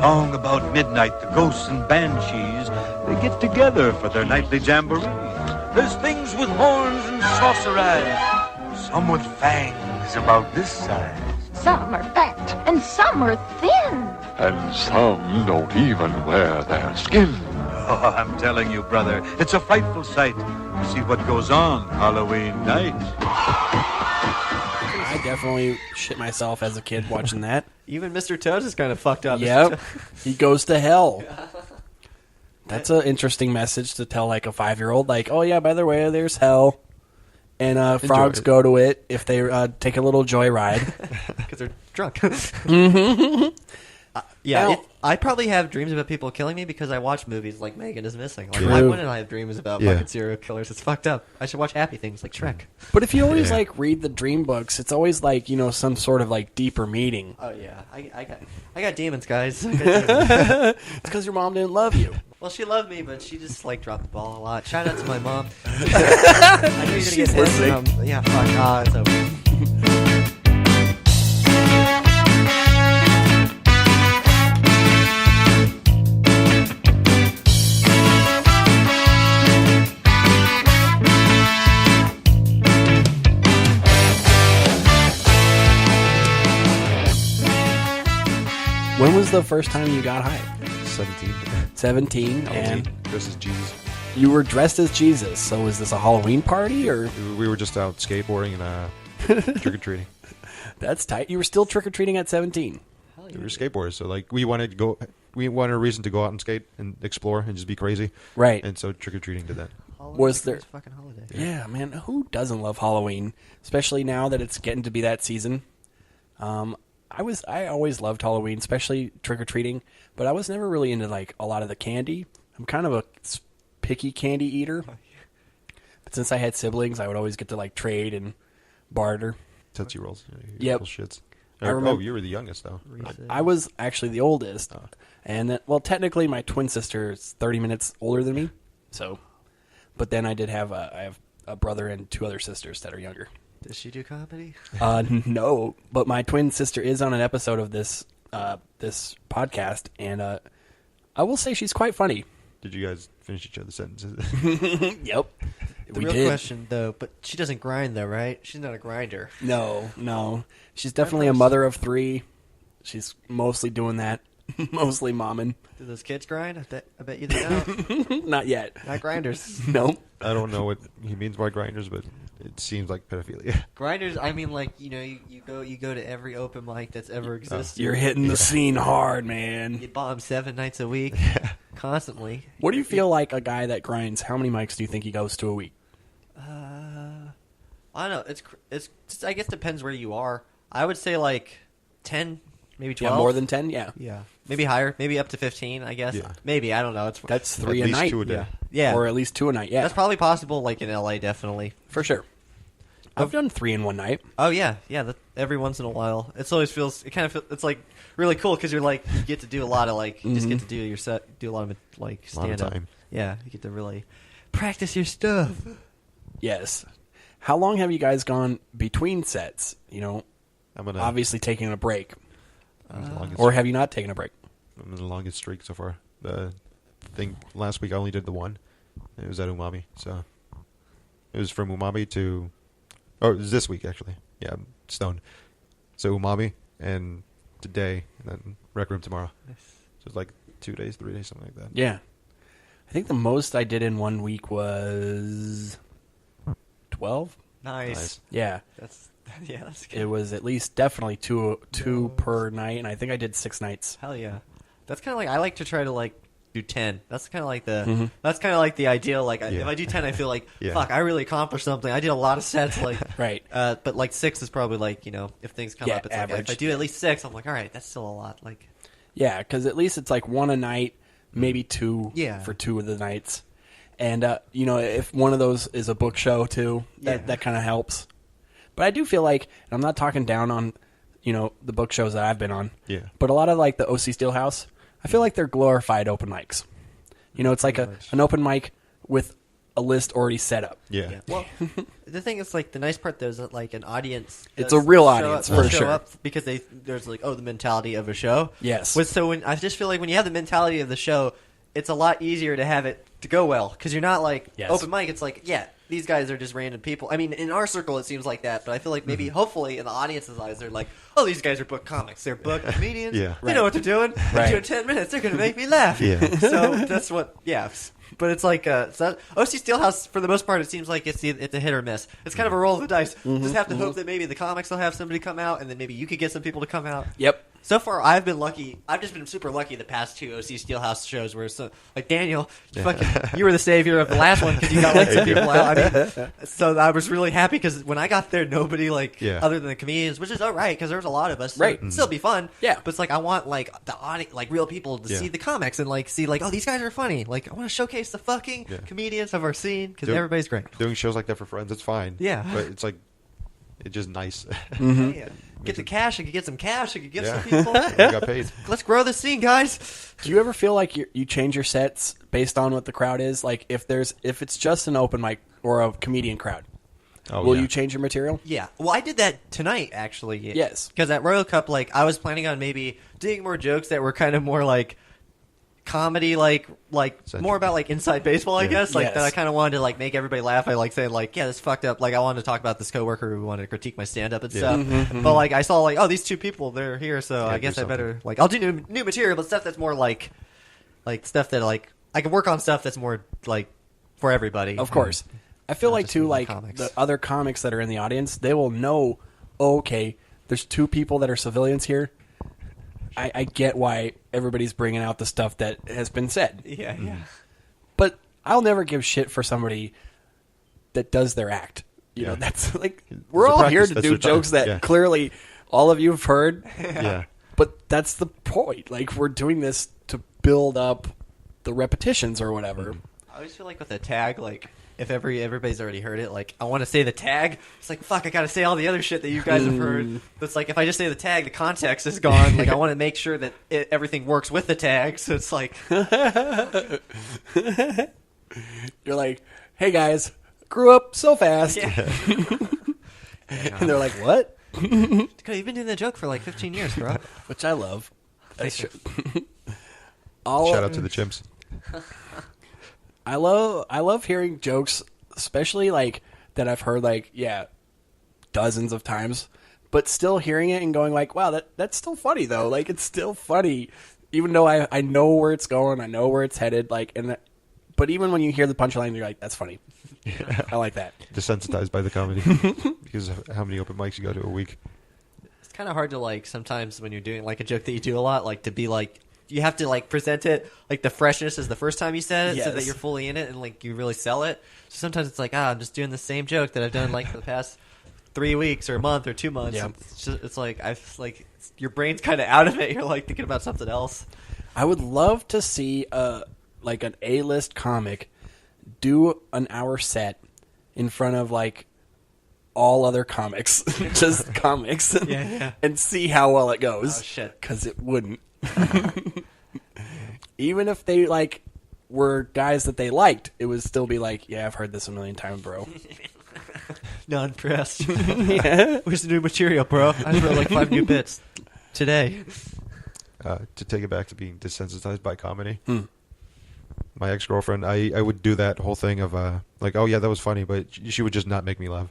Long about midnight, the ghosts and banshees, they get together for their nightly jamboree. There's things with horns and saucer eyes, some with fangs about this size. Some are fat and some are thin. And some don't even wear their skin. Oh, I'm telling you, brother, it's a frightful sight to see what goes on Halloween night. I definitely shit myself as a kid watching that. Even Mr. Toad is kind of fucked up. Yep. He goes to hell. That's an interesting message to tell like a 5-year-old. Like, oh yeah, by the way, there's hell. And frogs go to it if they take a little joyride. Because they're drunk. Now- Yeah, I probably have dreams about people killing me because I watch movies like Megan is Missing. Like, True. why wouldn't I have dreams about Yeah. fucking serial killers? It's fucked up. I should watch happy things like Shrek. But if you always like read the dream books, it's always like, you know, some sort of like deeper meaning. Oh yeah, I got demons, guys. I got demons. It's because your mom didn't love you. Well, she loved me, but she just like dropped the ball a lot. Shout out to my mom. I know you're gonna She's get pissed. listening. Yeah, fuck. It's over. was the first time you got high? 17. 17, and this is Jesus. You were dressed as Jesus. So was this a Halloween party, or We were just out skateboarding and trick or treating. That's tight. You were still trick or treating at 17. We were skateboarders, so like we wanted a reason to go out and skate and explore and just be crazy. Right. And so trick or treating did that. Was there? Fucking holiday. Yeah, man. Who doesn't love Halloween? Especially now that it's getting to be that season. I always loved Halloween, especially trick or treating, but I was never really into like a lot of the candy. I'm kind of a picky candy eater. But since I had siblings, I would always get to like trade and barter. Tootsie Rolls. Yep. Shits. I remember, you were the youngest though. I was actually the oldest, and technically my twin sister is 30 minutes older than me. So, but then I have a brother and 2 other sisters that are younger. Does she do comedy? No, but my twin sister is on an episode of this podcast, and I will say she's quite funny. Did you guys finish each other's sentences? Yep. The real question, though, but she doesn't grind, though, right? She's not a grinder. No. She's definitely a mother of 3. She's mostly doing that. Mostly momming. Do those kids grind? I bet you they don't. Not yet. Not grinders. No. I don't know what he means by grinders, but it seems like pedophilia. Grinders, I mean, like, you go to every open mic that's ever existed. You're hitting the scene hard, man. You bomb 7 nights a week, constantly. What do you feel like a guy that grinds? How many mics do you think he goes to a week? I don't know. It's I guess depends where you are. I would say like 10, maybe 12. Yeah, more than 10. Yeah. Maybe higher. Maybe up to 15. I guess. Yeah. Maybe, I don't know. That's 3 a night. 2 a day. Yeah. Or at least 2 a night. Yeah. That's probably possible. Like in LA, definitely for sure. I've done 3 in one night. Oh yeah. Every once in a while, it's like really cool because you're like you get to do a lot of like you just get to do your set, do a lot of like stand up. time. Yeah, you get to really practice your stuff. Yes. How long have you guys gone between sets? Obviously taking a break. Or have you not taken a break? I'm in the longest streak so far. The thing last week I only did the one. It was at Umami, so it was from Umami to. Oh, it was this week actually. Yeah, I'm stoned. So Umami and today, and then Rec Room tomorrow. Nice. So it's like 2 days, 3 days, something like that. Yeah. I think the most I did in 1 week was 12. Nice. Yeah. That's good. It was at least definitely two per night, and I think I did 6 nights. Hell yeah. That's kind of like I like to try to like do 10. That's kind of like that's kind of like the ideal. Like if I do 10, I feel like fuck, I really accomplished something. I did a lot of sets. Like right. But like 6 is probably like if things come up, it's average. like if I do at least 6, I'm like all right, that's still a lot. Like yeah, because at least it's like 1 a night, maybe 2 for 2 of the nights. And, if one of those is a book show, too, that kind of helps. But I do feel like, and I'm not talking down on, the book shows that I've been on. Yeah. But a lot of, like, the OC Steelhouse, I feel like they're glorified open mics. It's like an open mic with a list already set up. Yeah. Well, the thing is, like, the nice part, though, is that, like, an audience... It's a real audience, for sure. Up because there's, like, the mentality of a show. Yes. So I just feel like when you have the mentality of the show, it's a lot easier to have it to go well because you're not like open mic. It's like these guys are just random people. I mean, in our circle it seems like that, but I feel like maybe hopefully in the audience's eyes they're like, oh, these guys are book comics. They're book comedians. They know what they're doing. They're doing 10 minutes. They're gonna make me laugh. So that's what. But it's like OC Steelhouse for the most part. It seems like it's a hit or miss. It's kind of a roll of the dice. Just have to hope that maybe the comics will have somebody come out, and then maybe you could get some people to come out. Yep. So far, I've been lucky. I've just been super lucky the past 2 OC Steelhouse shows where, like Daniel, you were the savior of the last one because you got like some people out. I mean, so I was really happy because when I got there, nobody other than the comedians, which is all right because there was a lot of us. So it'd still be fun. Yeah. But it's like I want like the audience, like real people to see the comics and like see like, oh, these guys are funny. Like I want to showcase the fucking comedians of our scene because everybody's great. Doing shows like that for friends, it's fine. Yeah. But it's like it's just nice. Get the cash. I could get some cash. I could give some people. Got paid. Let's grow the scene, guys. Do you ever feel like you change your sets based on what the crowd is? Like if it's just an open mic or a comedian crowd, will you change your material? Yeah. Well, I did that tonight, actually. Yes. Because at Royal Cup, like I was planning on maybe doing more jokes that were kind of more like comedy, like more about like inside baseball, I guess. Like Yes. that I kind of wanted to like make everybody laugh. I like saying like, yeah, this fucked up. Like I wanted to talk about this coworker who wanted to critique my stand up and stuff. But like I saw like, oh, these two people, they're here, so I guess I better like I'll do new material, but stuff that's more like stuff that like I can work on stuff that's more like for everybody. Of course. I feel like too, like comics. the other comics that are in the audience, they will know, oh, okay, there's two people that are civilians here. I get why everybody's bringing out the stuff that has been said. Yeah. But I'll never give shit for somebody that does their act. You know, that's like, we're all here to do jokes that clearly all of you have heard. Yeah. But that's the point. Like, we're doing this to build up the repetitions or whatever. I always feel like with a tag, like if everybody's already heard it, like I want to say the tag. It's like fuck, I got to say all the other shit that you guys have heard. But it's like if I just say the tag, the context is gone. Like I want to make sure that everything works with the tag. So it's like you're like, hey guys, grew up so fast. Yeah. And they're like, what? Dakota, you've been doing that joke for like 15 years, bro. Which I love. Shout out to the chimps. I love hearing jokes, especially like that I've heard like dozens of times, but still hearing it and going like, wow, that's still funny though. Like it's still funny, even though I know where it's going, I know where it's headed. Like but even when you hear the punchline, you're like, that's funny. I like that. Desensitized by the comedy because of how many open mics you go to a week. It's kind of hard to like sometimes when you're doing like a joke that you do a lot, like to be like. You have to like present it like the freshness is the first time you said it, so that you're fully in it and like you really sell it. So sometimes it's like I'm just doing the same joke that I've done like for the past 3 weeks or a month or 2 months. Yeah. It's like your brain's kind of out of it. You're like thinking about something else. I would love to see like an A-list comic do an hour set in front of like all other comics, just comics, and see how well it goes. Oh shit, because it wouldn't. Even if they like were guys that they liked, it would still be like, yeah, I've heard this a million times, bro. Not impressed. Where's the new material, bro? I just wrote like 5 new bits today. To take it back to being desensitized by comedy, my ex-girlfriend, I would do that whole thing of like, oh yeah, that was funny, but she would just not make me laugh.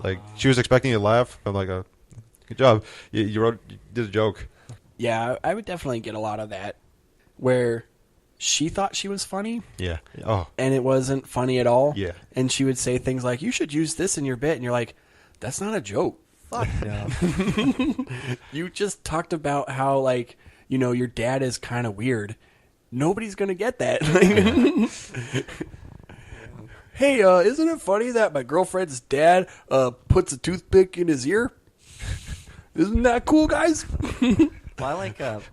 Like she was expecting to laugh. I'm like, good job, you did a joke. Yeah, I would definitely get a lot of that, where she thought she was funny. Yeah. Oh. And it wasn't funny at all. Yeah. And she would say things like, you should use this in your bit. And you're like, that's not a joke. Fuck no. You just talked about how, like, you know, your dad is kind of weird. Nobody's going to get that. Hey, isn't it funny that my girlfriend's dad puts a toothpick in his ear? Isn't that cool, guys? Well, I like. Go ahead.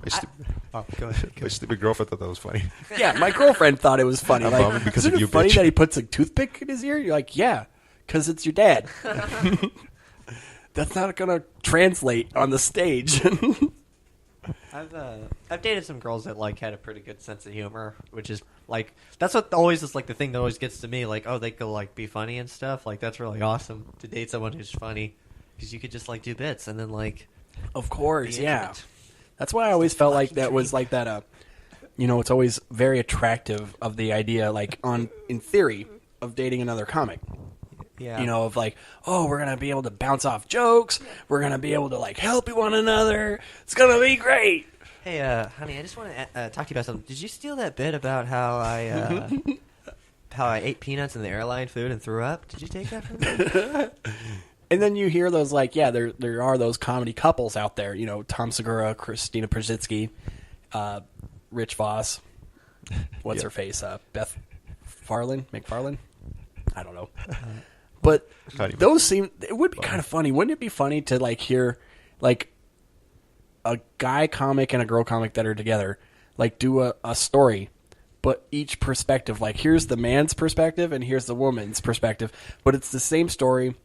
My stupid girlfriend thought that was funny. Yeah, my girlfriend thought it was funny. Like, because isn't of you, it funny bitch. that he puts a toothpick in his ear? You're like, yeah, because it's your dad. That's not going to translate on the stage. I've dated some girls that like had a pretty good sense of humor, which is like that's what always is like the thing that always gets to me. Like, oh, they could like be funny and stuff. Like that's really awesome to date someone who's funny because you could just like do bits and then like. Of course, yeah. That's why I always felt like that was like that. You know, it's always very attractive of the idea, like in theory, of dating another comic. Yeah. You know, of like, oh, we're gonna be able to bounce off jokes. We're gonna be able to like help one another. It's gonna be great. Hey, honey, I just want to talk to you about something. Did you steal that bit about how I ate peanuts in the airline food and threw up? Did you take that from me? And then you hear those like, yeah, there are those comedy couples out there. You know, Tom Segura, Christina Przitsky, Rich Voss. What's her face? Beth McFarlane. I don't know. But those seem, it would be kind of funny. Wouldn't it be funny to like hear like a guy comic and a girl comic that are together, like do a story, but each perspective, like here's the man's perspective and here's the woman's perspective, but it's the same story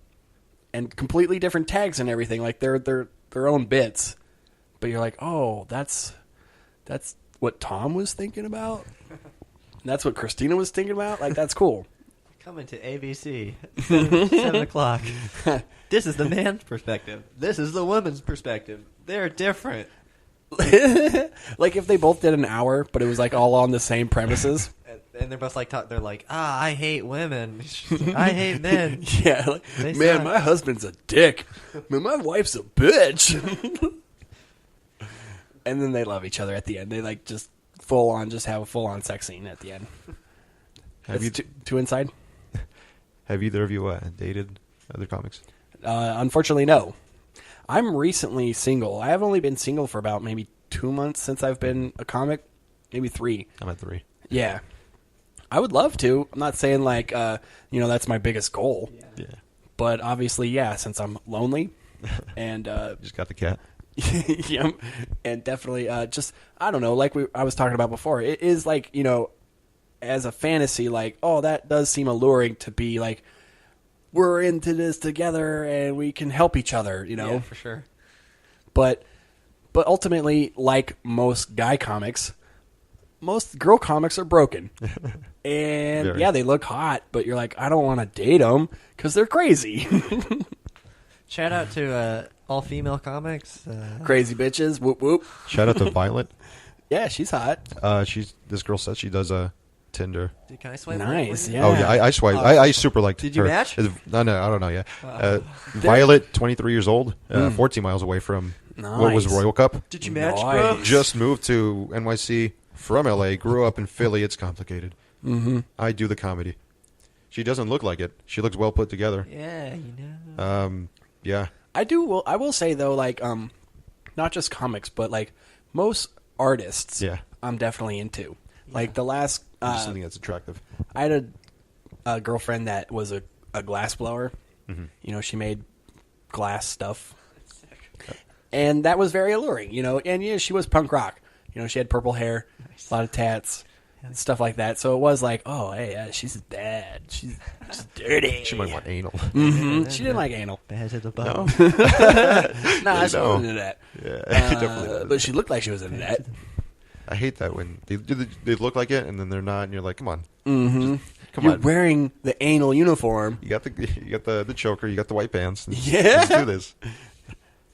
and completely different tags and everything. Like they're their own bits, but you're like, oh, that's what Tom was thinking about. That's what Christina was thinking about. Like that's cool. Coming to ABC, 7 o'clock. This is the man's perspective. This is the woman's perspective. They're different. Like if they both did an hour, but it was like all on the same premises. And they're both like, they're like, I hate women. I hate men. Yeah, like, They man, suck." my husband's a dick. Man, my wife's a bitch. And then they love each other at the end. They like just have a full on sex scene at the end. Have you two inside? Have either of you dated other comics? Unfortunately, no. I'm recently single. I have only been single for about maybe 2 months since I've been a comic. Maybe 3. I'm at 3. Yeah. I would love to. I'm not saying like, that's my biggest goal. Yeah. But obviously, yeah, since I'm lonely and just got the cat. Yeah, and definitely just I don't know, like I was talking about before. It is like, as a fantasy, like, oh, that does seem alluring to be like we're into this together and we can help each other, Yeah, for sure. But ultimately, like most guy comics, most girl comics are broken. And Very. yeah, they look hot, but you're like, I don't want to date them because they're crazy. Shout out to all female comics. Crazy bitches. Whoop whoop. Shout out to Violet. Yeah, she's hot. This girl says she does Tinder. Dude, can I swipe? Nice. Yeah. Oh yeah, I swipe. I super liked. Did you her. match? No, I don't know. Yeah, Violet, 23 years old, 14 miles away from what was Nice. Royal Cup. Did you match, Nice. bro? Just moved to NYC from LA. Grew up in Philly. It's complicated. Mm-hmm. I do the comedy. She doesn't look like it. She looks well put together. Yeah, Yeah. I do. Well, I will say though, like, not just comics, but like most artists, Yeah. I'm definitely into. Like the last, Just something that's attractive. I had a girlfriend that was a glass blower. Mm-hmm. She made glass stuff, and that was very alluring. And yeah, she was punk rock. She had purple hair, a lot of tats, stuff like that. So it was like, oh, hey, she's bad. She's dirty. She might want anal. Mm-hmm. She didn't like anal. Bad to the bone. Nah, she wasn't into that. Yeah, definitely not. But she looked like she was into that. I hate that when they look like it and then they're not, and you're like, come on. Mm-hmm. Come You're on. wearing the anal uniform. You got the choker. You got the white pants. Yeah. Let's do this.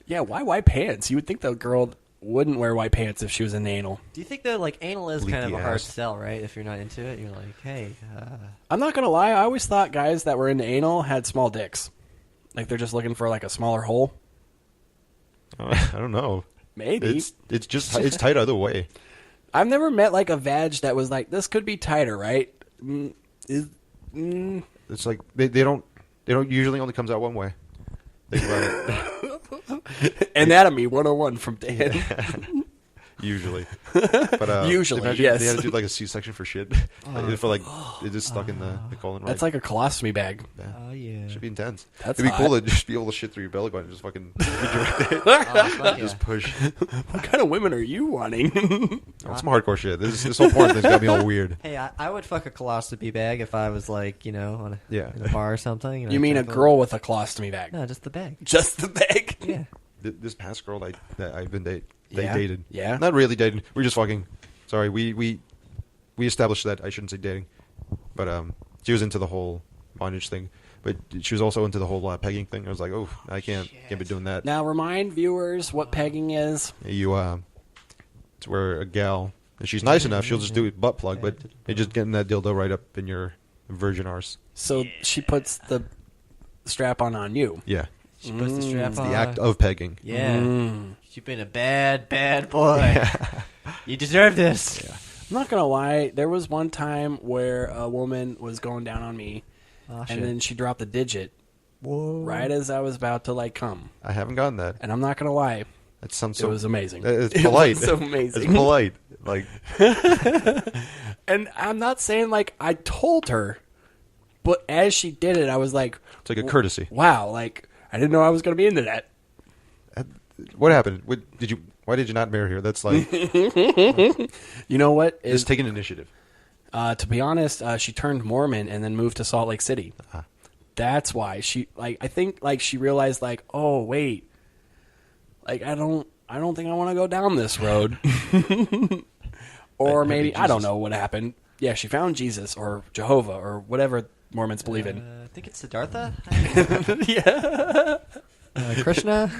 Yeah, why white pants? You would think the girl wouldn't wear white pants if she was in anal. Do you think that like anal is kind of Leaky a hard ass. sell, right? If you're not into it, you're like, hey. I'm not gonna lie. I always thought guys that were into anal had small dicks. Like they're just looking for like a smaller hole. I don't know. Maybe It's tight either way. I've never met like a vag that was like, this could be tighter, right? It's like they don't usually only comes out one way. Think about it. Anatomy 101 from Dan. Usually, but Usually, imagine yes. if they had to do like a C-section for shit. For like it just stuck in the colon. Right? That's like a colostomy bag. Oh yeah. Should be intense. That's It'd be cool hot. to just be able to shit through your belly button and just fucking redirect it. fuck Just yeah. push. What kind of women are you wanting? That's some hardcore shit. This whole porn thing's got me all weird. Hey, I would fuck a colostomy bag if I was like, on in a bar or something. You mean a girl with a colostomy bag? No, just the bag. Just the bag? Yeah. This past girl that I've been dating. Yeah? Dated. Yeah? Not really dating. We're just fucking. Sorry, we established that I shouldn't say dating, but she was into the whole bondage thing, but she was also into the whole pegging thing. I was like, oh, I can't be doing that. Now remind viewers what pegging is. It's where a gal, and she's nice enough, she'll just do a butt plug, but you're just getting that dildo right up in your virgin arse. So she puts the strap on you. Yeah. She puts the strap It's on. the act of pegging. Yeah. Mm. You've been a bad boy. You deserve this. Yeah. I'm not gonna lie. There was one time where a woman was going down on me, Oh, shit. and then she dropped the digit Whoa. right as I was about to come. I haven't gotten that. And I'm not gonna lie. That sounds It was amazing. It's polite. It was amazing. It's polite. Like, and I'm not saying like I told her, but as she did it, I was like, it's like a courtesy. wow, like I didn't know I was gonna be into that. What happened? Why did you not marry her? That's like, You know what? just take an initiative. To be honest, she turned Mormon and then moved to Salt Lake City. That's why she I think she realized oh wait, I don't think I want to go down this road. Or maybe I don't know what happened. Yeah, she found Jesus or Jehovah or whatever Mormons believe in. I think it's Siddhartha. Yeah. Krishna.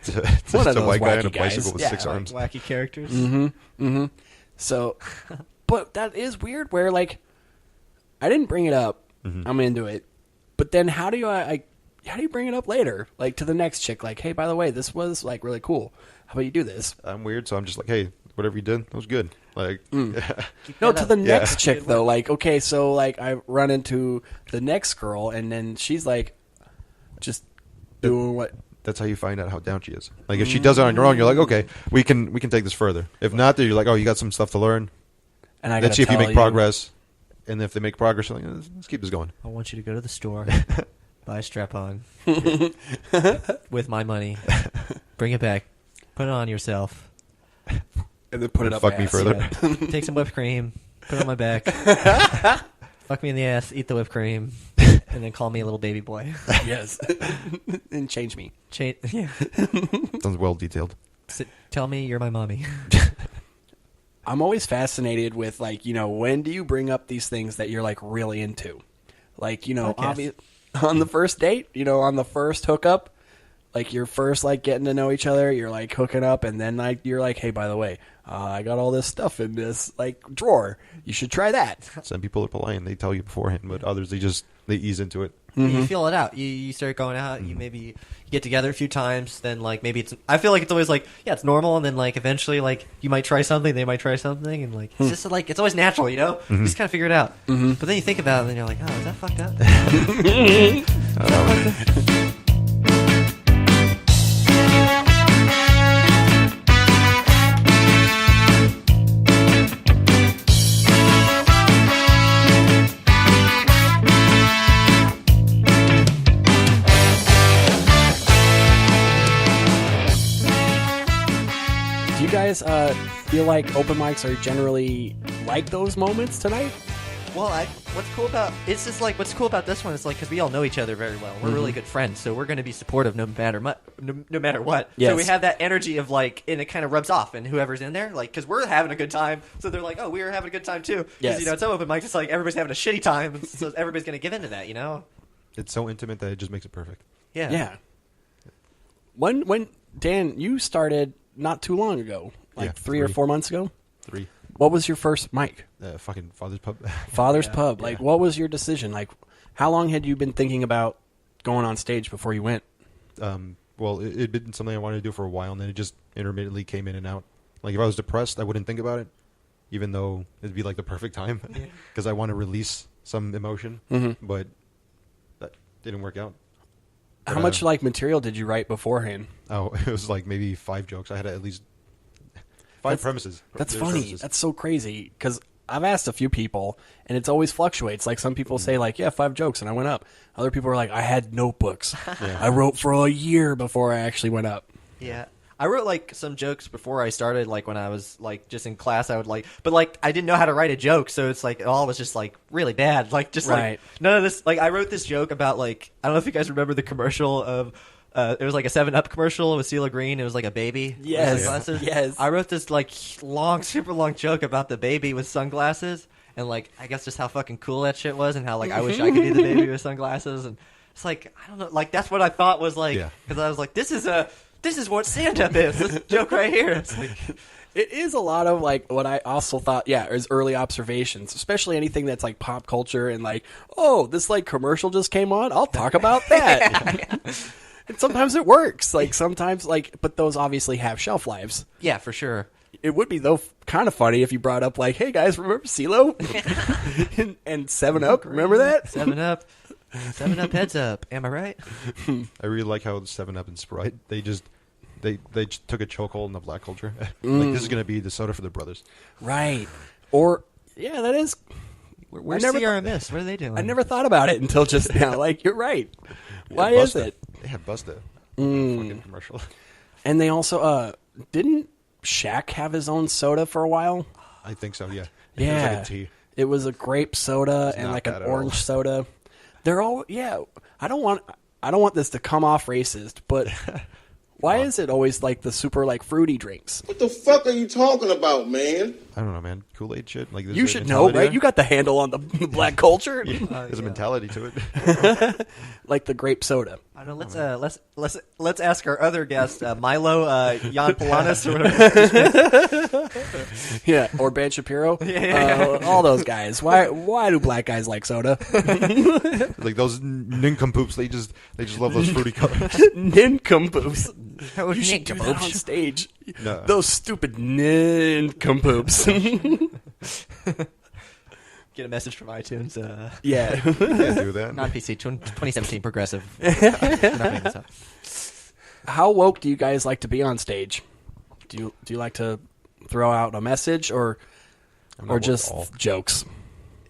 It's One of just a those white guy wacky on a guys. bicycle with Yeah, 6 like arms. wacky characters. So, but that is weird. Where like, I didn't bring it up. Mm-hmm. I'm into it. But then how do you bring it up later? Like to the next chick, like, hey, by the way, this was like really cool. How about you do this? I'm weird, so I'm just like, hey, whatever you did, that was good. Like, No, to the next chick though. Like, okay, so like I run into the next girl, and then she's like, just doing what. That's how you find out how down she is. Like, if she does it on your own, you're like, okay, we can take this further. If not, then you're like, oh, you got some stuff to learn. And I let's see if you make progress. And if they make progress, you're like, let's keep this going. I want you to go to the store, buy a strap-on with my money, bring it back, put it on yourself, and then put it up. Fuck me further. Yeah. Take some whipped cream, put it on my back, fuck me in the ass, eat the whipped cream, and then call me a little baby boy. Yes, and change me. Yeah. Sounds well detailed. Tell me you're my mommy. I'm always fascinated with, like, you know, when do you bring up these things that you're, like, really into? Like, you know, on the first date, you know, on the first hookup, like, you're first, like, getting to know each other, you're, like, hooking up, and then, like, you're like, hey, by the way, I got all this stuff in this, like, drawer. You should try that. Some people are polite and they tell you beforehand, but others, they ease into it. You feel it out. You start going out. You maybe get together a few times. Then like maybe it's. I feel like it's always like it's normal, and then like eventually like you might try something, they might try something, and like it's just like it's always natural, you know. You just kind of figure it out. But then you think about it, and then you're like, oh, is that fucked up? Do you guys feel like open mics are generally like those moments tonight? Well, what's cool about this one is like because we all know each other very well. We're really good friends, so we're going to be supportive no matter what. Yes. So we have that energy of like, and it kind of rubs off, and whoever's in there, like, because we're having a good time, so they're like, oh, we were having a good time too. Yes. You know, it's so open mics, it's like everybody's having a shitty time, so everybody's going to give into that, you know. It's so intimate that it just makes it perfect. Yeah. Yeah. When Dan, you started not too long ago, like 3 or 4 months ago. 3. What was your first mic? Fucking Father's Pub. Father's Pub. Like, what was your decision? Like, how long had you been thinking about going on stage before you went? Well, it'd been something I wanted to do for a while, and then it just intermittently came in and out. Like, if I was depressed, I wouldn't think about it, even though it'd be like the perfect time, because I want to release some emotion. But that didn't work out. How much like material did you write beforehand? Oh, it was like maybe 5 jokes. I had at least 5 premises. That's There's funny. premises. That's so crazy because I've asked a few people, and it's always fluctuates. Like some people say, like, 5 jokes, and I went up. Other people are like, I had notebooks. I wrote for a year before I actually went up. Yeah. I wrote like some jokes before I started, like when I was like just in class. I would like, but like I didn't know how to write a joke, so it's like it all was just like really bad. Like just like none of this. Like I wrote this joke about like I don't know if you guys remember the commercial of. It was like a 7-Up commercial with CeeLo Green. It was like a baby. Yes. With sunglasses. Yes. I wrote this like super long joke about the baby with sunglasses, and like I guess just how fucking cool that shit was, and how like I wish I could be the baby with sunglasses, and it's like I don't know, like that's what I thought was like because I was like this is what stand-up is. This joke right here. It's like, it is a lot of like what I also thought, is early observations, especially anything that's like pop culture and like, oh, this like commercial just came on. I'll talk about that. And sometimes it works. Like sometimes like, but those obviously have shelf lives. Yeah, for sure. It would be though kind of funny if you brought up like, hey guys, remember CeeLo and 7-Up? Remember that? 7-Up. 7-Up heads up. Am I right? I really like how 7-Up and Sprite, they just took a chokehold in the black culture. Like this is going to be the soda for the brothers. Right. Or, that is. Where's CRMS? What are they doing? I never thought about it until just now. Like, you're right. Why is it? They have Busta. Fucking commercial. And they also, didn't Shaq have his own soda for a while? I think so, yeah. Yeah. It was like a tea. It was a grape soda and like an orange soda. They're all, I don't want this to come off racist, but why is it always like the super like fruity drinks? What the fuck are you talking about, man? I don't know, man. Kool-Aid shit. Like there's You a should know, mentality right? there. You got the handle on the black culture. There's a mentality to it. Like the grape soda. I don't know. Let's ask our other guest, Milo Jan Polanis or whatever. Yeah, or Ben Shapiro. All those guys. Why do black guys like soda? Like those nincompoops. They just love those fruity colors. Nincompoops. was You should do that on nincompoops. stage. No. Those stupid nincompoopes. Get a message from iTunes. Yeah. You can't do that. Not PC. 2017 progressive. I'm not making this up. How woke do you guys like to be on stage? Do you like to throw out a message or not just woke at all. jokes?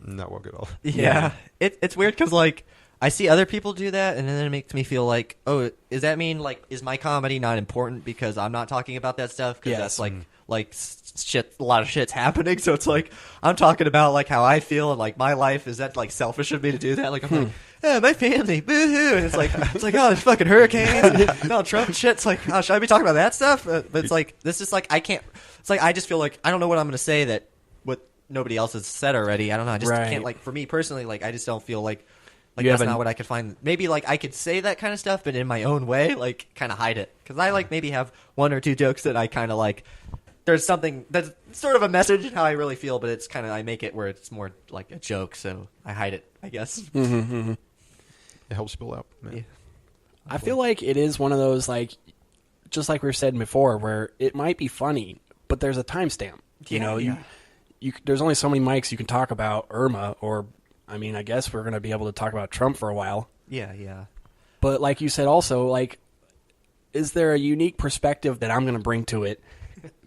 Not woke at all. Yeah. It's weird because, like, I see other people do that, and then it makes me feel like, oh, does that mean, like, is my comedy not important because I'm not talking about that stuff? Because that's, like shit, a lot of shit's happening, so it's like, I'm talking about, like, how I feel and, like, my life. Is that, like, selfish of me to do that? Like, I'm like, yeah, my family, boo-hoo, and it's like, oh, there's fucking hurricanes, and Donald Trump and shit. It's like, oh, should I be talking about that stuff? But it's like, this is like, I can't, it's like, I just feel like, I don't know what I'm going to say that what nobody else has said already. I don't know, I just can't, like, for me personally, like, I just don't feel like that's not what I could find. Maybe, like, I could say that kind of stuff, but in my own way, like, kind of hide it. Because I, like, maybe have one or two jokes that I kind of, like, there's something that's sort of a message in how I really feel, but it's kind of, I make it where it's more like a joke, so I hide it, I guess. It helps spill out. Man. Yeah. I feel like it is one of those, like, just like we were saying before, where it might be funny, but there's a timestamp. You know, you there's only so many mics you can talk about Irma, or, I mean, I guess we're going to be able to talk about Trump for a while. Yeah. But like you said also, like, is there a unique perspective that I'm going to bring to it?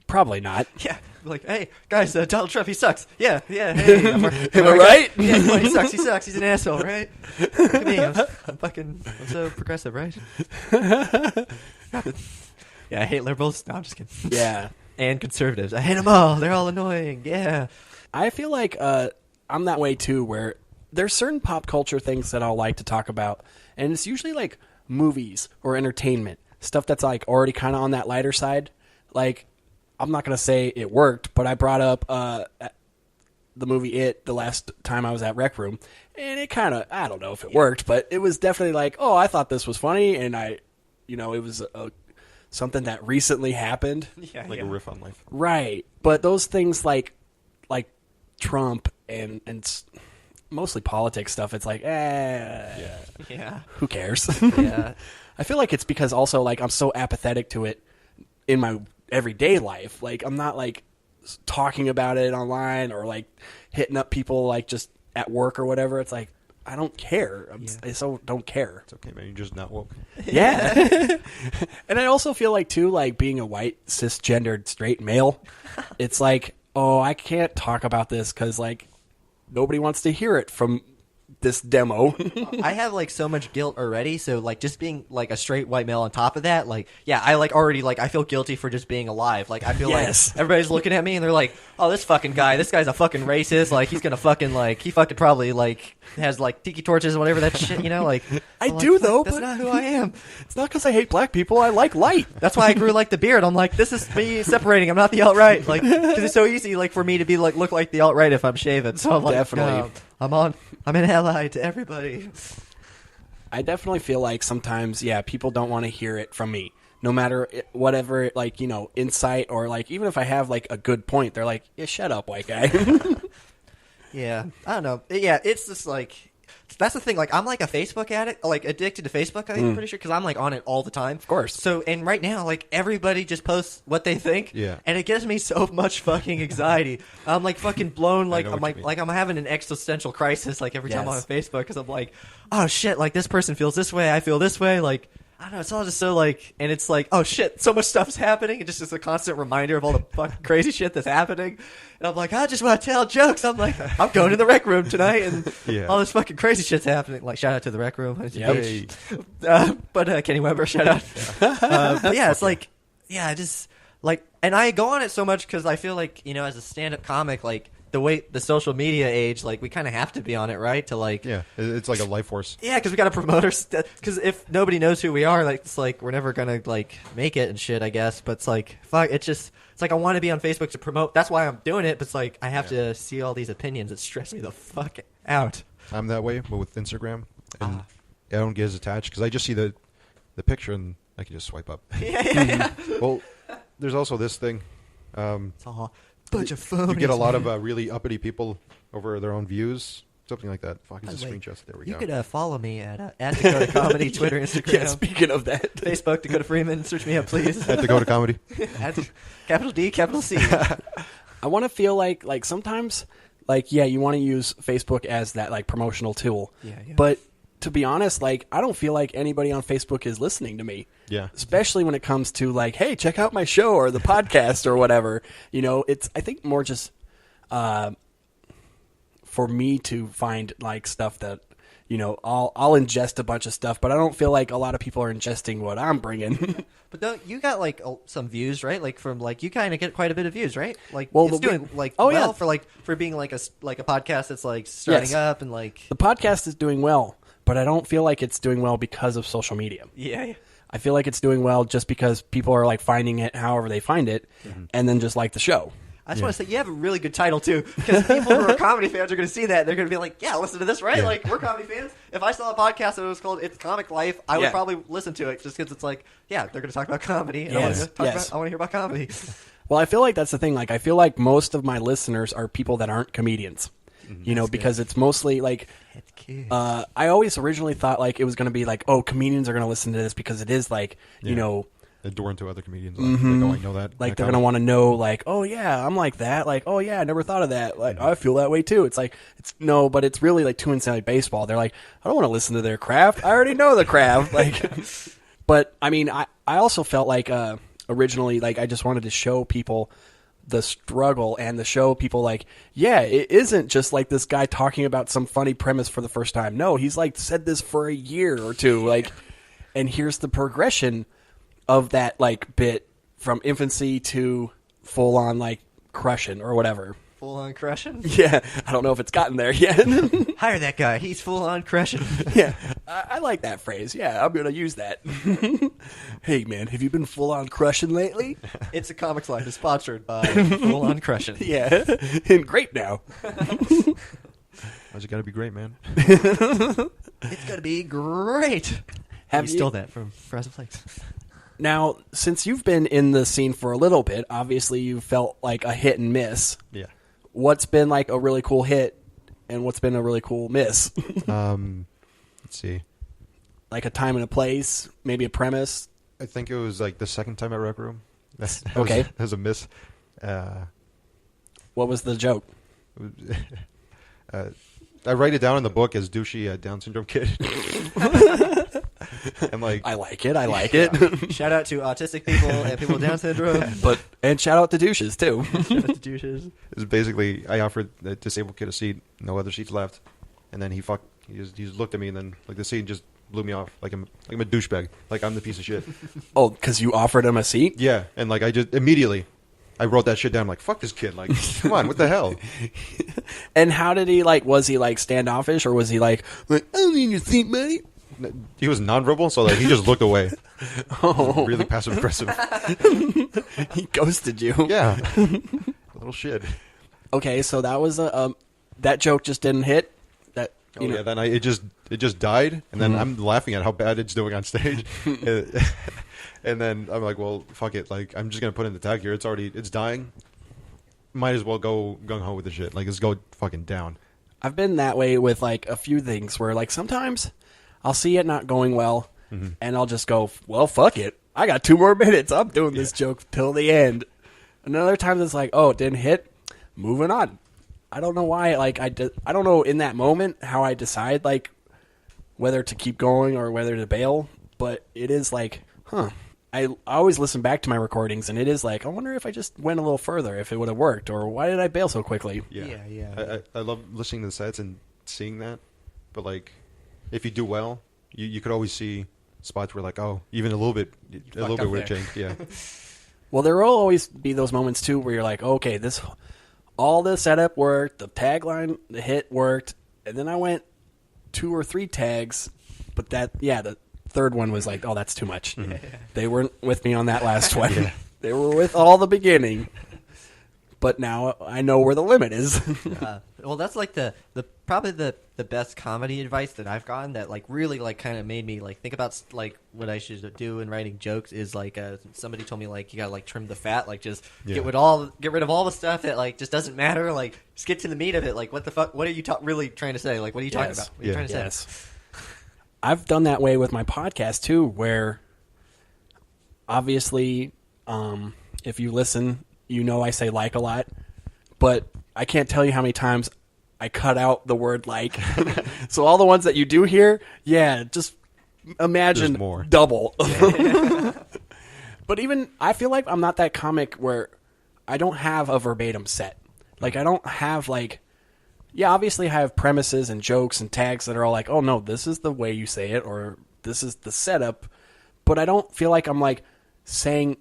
Probably not. Yeah, like, hey, guys, Donald Trump, he sucks. Yeah, hey. Am I right? Yeah, he sucks, he's an asshole, right? Look at me, I'm so progressive, right? Yeah, I hate liberals. No, I'm just kidding. Yeah. And conservatives. I hate them all. They're all annoying. Yeah. I feel like I'm that way too, where there's certain pop culture things that I'll like to talk about, and it's usually like movies or entertainment, stuff that's like already kind of on that lighter side. Like, I'm not going to say it worked, but I brought up the movie It the last time I was at Rec Room, and it kind of, I don't know if it worked, but it was definitely like, oh, I thought this was funny, and it was something that recently happened. Like a riff on life. Right. But those things like Trump and mostly politics stuff, it's like, who cares? Yeah. I feel like it's because also, like, I'm so apathetic to it in my everyday life. Like, I'm not like talking about it online or like hitting up people like just at work or whatever. It's like, I don't care. I so don't care. It's okay, man. You're just not woke. Yeah. And I also feel like too, like, being a white cisgendered straight male, it's like, oh, I can't talk about this because, like, nobody wants to hear it from this demo. I have, like, so much guilt already, so, like, just being, like, a straight white male on top of that, like, yeah, I, like, already, like, I feel guilty for just being alive. Like, I feel like everybody's looking at me and they're like, oh, this guy's a fucking racist, like, he's gonna fucking, like, he fucking probably, like, has, like, tiki torches or whatever that shit, you know, like. I do, though, that's but not who I am. It's not because I hate black people. I like light. That's why I grew, like, the beard. I'm like, this is me separating. I'm not the alt-right. Like, because it's so easy, like, for me to be, like, look like the alt-right if I'm shaven. So I'm like, Definitely. no, I'm an ally to everybody. I definitely feel like sometimes, people don't want to hear it from me. No matter whatever, like, insight or, like, even if I have, like, a good point, they're like, yeah, shut up, white guy. Yeah, I don't know. Yeah, it's just like, that's the thing. Like, I'm like a Facebook addict, like addicted to Facebook. I'm pretty sure because I'm like on it all the time. Of course. So, and right now, like, everybody just posts what they think. Yeah. And it gives me so much fucking anxiety. I'm like fucking blown. Like, know I'm what you like I'm having an existential crisis. Like every time I'm on Yes. Facebook because I'm like, oh shit, like this person feels this way, I feel this way. Like, I don't know. It's all just so like, and it's like, oh shit, so much stuff's happening. It just is a constant reminder of all the fucking crazy shit that's happening. And I'm like, I just want to tell jokes. I'm like, I'm going to the Rec Room tonight, and all this fucking crazy shit's happening. Like, shout out to the Rec Room. But Kenny Weber, shout out. But yeah, it's like, yeah, just like, and I go on it so much because I feel like, as a stand-up comic, like, the social media age, like we kind of have to be on it, right? To like, Yeah, it's like a life force. yeah, because we got to promote our stuff. Because if nobody knows who we are, like it's like we're never gonna like make it and shit, I guess. But it's like fuck, it's like I want to be on Facebook to promote. That's why I'm doing it. But it's like I have to see all these opinions. It stresses me the fuck out. I'm that way, but with Instagram, and I don't get as attached because I just see the picture and I can just swipe up. Yeah. Well, there's also this thing. It's all bunch of You phonies. get a lot of really uppity people over their own views, something like that. Fuck, it's a screenshot. There we You go. could follow me at Dakota Comedy, Twitter, Instagram. Yeah, speaking of that. Facebook, Dakota Freeman. Search me up, please. At Dakota Comedy. At capital D, capital C. I want to feel like sometimes, like, yeah, you want to use Facebook as that, like, promotional tool. Yeah. But to be honest, like, I don't feel like anybody on Facebook is listening to me. Yeah. Especially when it comes to, like, hey, check out my show or the podcast or whatever. You know, it's, I think, more just for me to find, like, stuff that, you know, I'll ingest a bunch of stuff, but I don't feel like a lot of people are ingesting what I'm bringing. But don't you got like some views, right? Like from like you kind of get quite a bit of views, right? Like Well, it's doing like for being like a podcast that's like starting Yes. up and like The podcast is doing well, but I don't feel like it's doing well because of social media. yeah. I feel like it's doing well just because people are like finding it however they find it, and then just like the show. I just want to say you have a really good title too, because people who are comedy fans are going to see that and they're going to be like, "Yeah, listen to this, right? Yeah. Like we're comedy fans." If I saw a podcast that was called "It's Comic Life," I would Yeah. probably listen to it just because it's like, yeah, they're going to talk about comedy. And Yes, I yes. want to hear about comedy. Well, I feel like that's the thing. Like, I feel like most of my listeners are people that aren't comedians. You know, because it's mostly like, I always originally thought like it was going to be like, oh, comedians are going to listen to this because it is like, you know, a door into other comedians. Like, oh, I know that. like they're going to want to know like, oh yeah, I'm like that. Like, oh yeah, I never thought of that. Like, I feel that way too. It's like, no, but it's really like Two Inside Baseball. They're like, I don't want to listen to their craft. I already know the craft. Like, but I mean, I also felt like originally, like I just wanted to show people the struggle and the show people like, yeah, it isn't just like this guy talking about some funny premise for the first time. No, he's like said this for a year or two, like, and here's the progression of that like bit from infancy to full on like crushing or whatever. Full on crushing? Yeah, I don't know if it's gotten there yet. Hire that guy. He's full on crushing. Yeah, I like that phrase. Yeah, I'm gonna use that. Hey man, have you been full on crushing lately? It's a Comics Life is sponsored by Full On Crushing. Yeah, and great now. How's it got to be great, man? It's gonna be great. Have you you- stole that from Frozen Flakes? Now, since you've been in the scene for a little bit, obviously you felt like a hit and miss. Yeah. What's been like a really cool hit, and what's been a really cool miss? Let's see. Like a time and a place, maybe a premise. I think it was like the second time at Rec Room. That Okay. That was a miss. What was the joke? I write it down in the book as douchey Down syndrome kid. I'm like, I like it. I like it. Shout out to autistic people and people with Down syndrome. And shout out to douches too. Shout out to douches. it was basically I offered the disabled kid a seat, no other seats left, and then he just looked at me, and then like the seat just blew me off, like I'm a douchebag, like I'm the piece of shit. Oh, because you offered him a seat? Yeah, and like I just immediately I wrote that shit down. I'm like, fuck this kid, like come on, what the hell? And how did he like? Was he like standoffish, or was he like I don't need your seat, mate? He was nonverbal, so like he just looked away. Oh, really passive aggressive. He ghosted you. Yeah, little shit. Okay, so that was that joke just didn't hit. That you know. Yeah, then it just died, and then I'm laughing at how bad it's doing on stage, and then I'm like, well, fuck it, like I'm just gonna put in the tag here. It's dying. Might as well go gung ho with the shit. Like let's go fucking down. I've been that way with like a few things where like sometimes I'll see it not going well, and I'll just go, well, fuck it. I got 2 more minutes. I'm doing this joke till the end. And other times it's like, oh, it didn't hit. Moving on. I don't know why. Like I don't know in that moment how I decide like whether to keep going or whether to bail. But it is like, I always listen back to my recordings, and it is like, I wonder if I just went a little further, if it would have worked, or why did I bail so quickly? Yeah. I love listening to the sets and seeing that, but like, if you do well, you could always see spots where like, oh, even a little bit would have changed. Yeah. Well, there will always be those moments too where you're like, okay, this all the setup worked, the tagline, the hit worked, and then I went 2 or 3 tags, but the third one was like, oh, that's too much. They weren't with me on that last one. They were with all the beginning. But now I know where the limit is. Well, that's like the probably the best comedy advice that I've gotten that like really like kind of made me like think about like what I should do in writing jokes is like somebody told me like you gotta like trim the fat, like just get rid of all the stuff that like just doesn't matter, like just get to the meat of it. Like what the fuck? What are you really trying to say? Like what are you talking about? What are you trying to say? I've done that way with my podcast too, where obviously if you listen, you know I say like a lot, but I can't tell you how many times I cut out the word like. So all the ones that you do hear, just imagine more. Double. But even, I feel like I'm not that comic where I don't have a verbatim set. Like I don't have like, obviously I have premises and jokes and tags that are all like, oh no, this is the way you say it, or this is the setup. But I don't feel like I'm like saying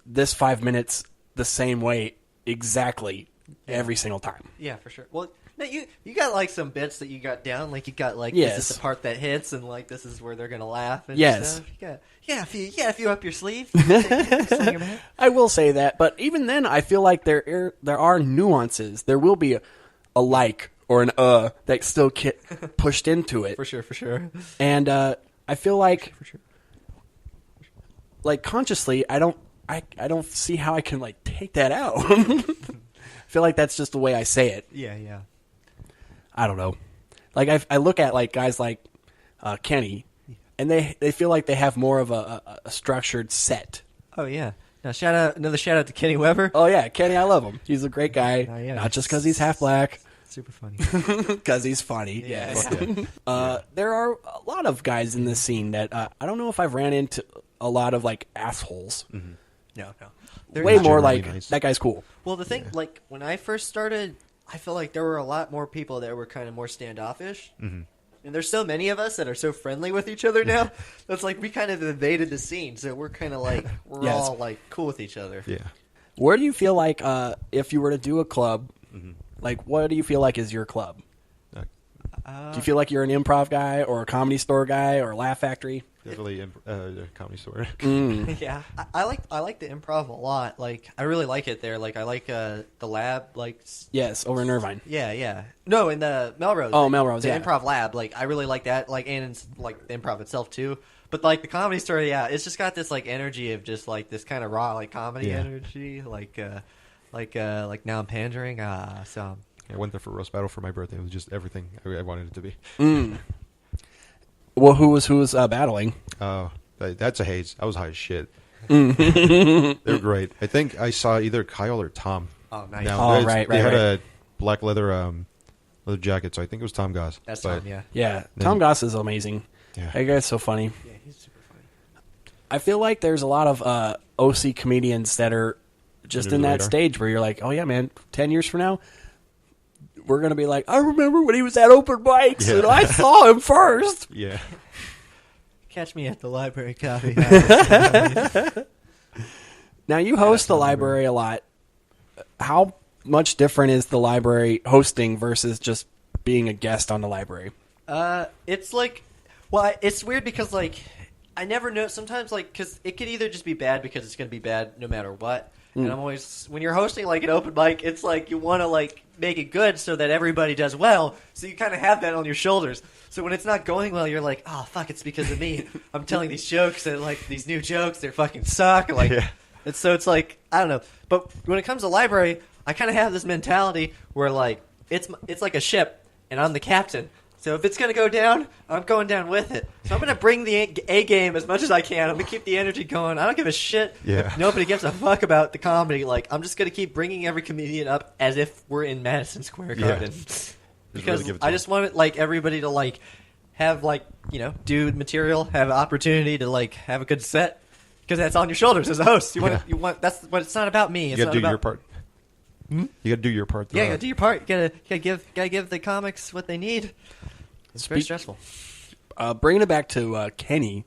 this 5 minutes the same way exactly every single time. Yeah, for sure. Well, no, you got like some bits that you got down, like you got like this is the part that hits, and like this is where they're gonna laugh and stuff. You got a few up your sleeve. I will say that, but even then, I feel like there are nuances. There will be a like or an that still get pushed into it. For sure. And I feel like, like consciously, I don't see how I can like take that out. I feel like that's just the way I say it. Yeah. I don't know. Like I look at like guys like Kenny, and they feel like they have more of a structured set. Oh yeah. Now another shout out to Kenny Weber. Oh yeah, Kenny, I love him. He's a great guy. Not just because he's half black. Super funny. Because he's funny. Yes. There are a lot of guys in this scene that I don't know if I've ran into a lot of like assholes. Mm-hmm. No. Way more like nice. That guy's cool. Well, the thing, like when I first started, I feel like there were a lot more people that were kind of more standoffish. Mm-hmm. And there's so many of us that are so friendly with each other now. That's like we kind of invaded the scene, so we're kind of like we're all like cool with each other. Yeah. Where do you feel like if you were to do a club, like what do you feel like is your club? Do you feel like you're an improv guy or a comedy store guy or a Laugh Factory? Definitely the comedy store. Yeah, I like the improv a lot. Like I really like it there. Like I like the lab. Like over in Irvine. Yeah. No, in the Melrose. Oh, Melrose. The improv lab. Like I really like that. Like and it's, like the improv itself too. But like the comedy store, it's just got this like energy of just like this kind of raw like comedy energy. Like now I'm pandering. So. I went there for roast battle for my birthday. It was just everything I wanted it to be. Well, who was battling? That's a haze. I was high as shit. They're great. I think I saw either Kyle or Tom. Oh, nice. They had a black leather jacket, so I think it was Tom Goss. That's Tom, yeah. Yeah, Tom Goss is amazing. Yeah. That guy's so funny. Yeah, he's super funny. I feel like there's a lot of OC comedians that are just in that stage where you're like, oh yeah, man, 10 years from now, we're going to be like, I remember when he was at open mics and I saw him first. Yeah. Catch me at the library coffee house. Now, you host the library a lot. How much different is the library hosting versus just being a guest on the library? It's like, well, it's weird because, like, I never know. Sometimes, like, because it could either just be bad because it's going to be bad no matter what. And I'm always, when you're hosting like an open mic, it's like you want to like make it good so that everybody does well. So you kind of have that on your shoulders. So when it's not going well, you're like, oh fuck, it's because of me. I'm telling these jokes and like these new jokes, they fucking suck. Like, and so it's like I don't know. But when it comes to library, I kind of have this mentality where like it's like a ship and I'm the captain. So if it's going to go down, I'm going down with it. So I'm going to bring the A game as much as I can. I'm going to keep the energy going. I don't give a shit. Yeah. Nobody gives a fuck about the comedy. Like, I'm just going to keep bringing every comedian up as if we're in Madison Square Garden. Because really I just want like everybody to like have like, you know, do material, have an opportunity to like have a good set. Because that's on your shoulders as a host. You want that's what it's not about me. It's you got to do your part. You got to do your part. Yeah, you got to do your part. You got to give the comics what they need. It's very stressful. Bringing it back to Kenny,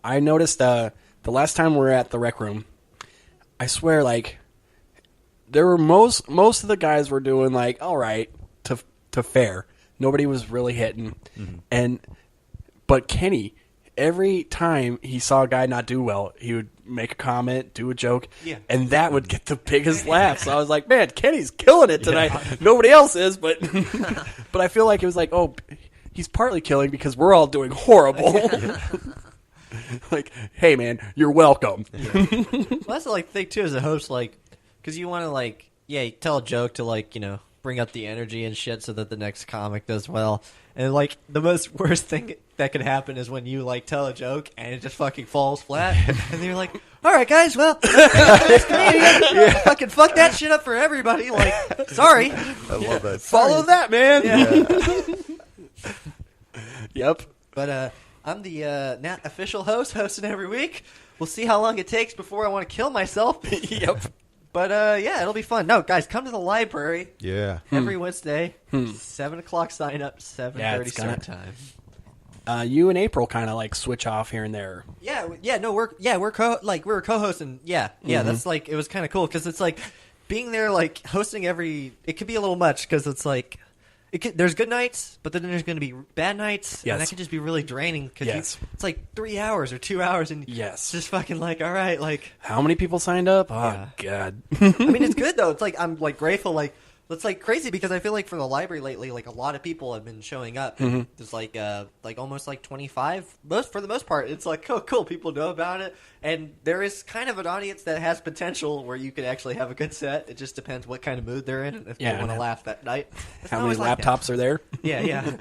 I noticed the last time we were at the rec room, I swear, like, there were most of the guys were doing like all right to fair. Nobody was really hitting, but Kenny, every time he saw a guy not do well, he would make a comment, do a joke, and that would get the biggest laughs. So I was like, man, Kenny's killing it tonight. Yeah. Nobody else is, but but I feel like it was like, oh, he's partly killing because we're all doing horrible. Like, hey, man, you're welcome. Yeah. Well, that's the like thing too as a host, like, because you want to like, tell a joke to like, bring up the energy and shit so that the next comic does well. And like the worst thing that could happen is when you like tell a joke and it just fucking falls flat, and then you're like, all right, guys, well, next comedian, fucking fuck that shit up for everybody. Like, sorry, I love that. Follow that, man. Yeah. Yep. But I'm the Nat official host, hosting every week. We'll see how long it takes before I want to kill myself. Yep. But yeah, it'll be fun. No, guys, come to the library. Yeah. Every Wednesday, 7 o'clock sign up, 7:30 start time. You and April kind of like switch off here and there. Yeah, no, we're co-hosting. Yeah, that's like it was kind of cool because it's like being there, like hosting it could be a little much because it's like there's good nights, but then there's going to be bad nights, and that can just be really draining because it's like 3 hours or 2 hours, and it's just fucking like, all right, like how many people signed up? Oh God. I mean, it's good though. It's like I'm like grateful, like. It's like crazy because I feel like for the library lately, like a lot of people have been showing up. There's like almost like 25. For the most part, it's like, oh, cool. People know about it, and there is kind of an audience that has potential where you could actually have a good set. It just depends what kind of mood they're in and if they want to laugh that night. How many laptops are there? Yeah.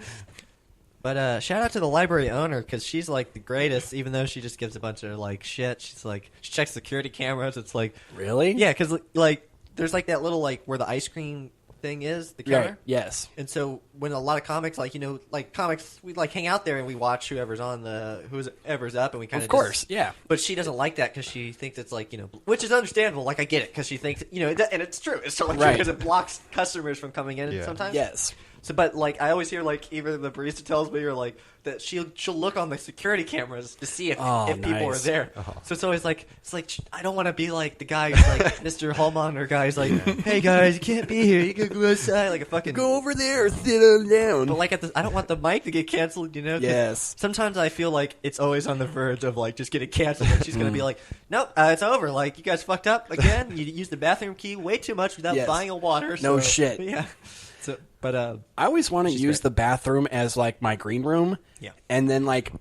But shout out to the library owner because she's like the greatest. Even though she just gives a bunch of like shit, she's like she checks security cameras. It's like really, yeah, because like. There's like that little like where the ice cream thing is, the counter. Right. Yes. And so when a lot of comics, like like comics, we like hang out there and we watch whoever's whoever's up, and we kind of. Of course, yeah. But she doesn't like that because she thinks it's like which is understandable. Like I get it because she thinks and it's true. It's totally true because it blocks customers from coming in sometimes. Yes. So, but like I always hear like either the barista tells me or like that she'll look on the security cameras to see if people are there. So it's always like I don't want to be like the guy who's like Mr. Hallmonger guy who's like, hey guys, you can't be here. You can go outside, like a fucking go over there, sit down. But like I don't want the mic to get canceled. Yes. Sometimes I feel like it's always on the verge of like just getting canceled, and she's gonna be like, nope, it's over. Like you guys fucked up again. You used the bathroom key way too much without buying a water. No shit. Yeah. So, but I always want to use the bathroom as like my green room. Yeah. And then like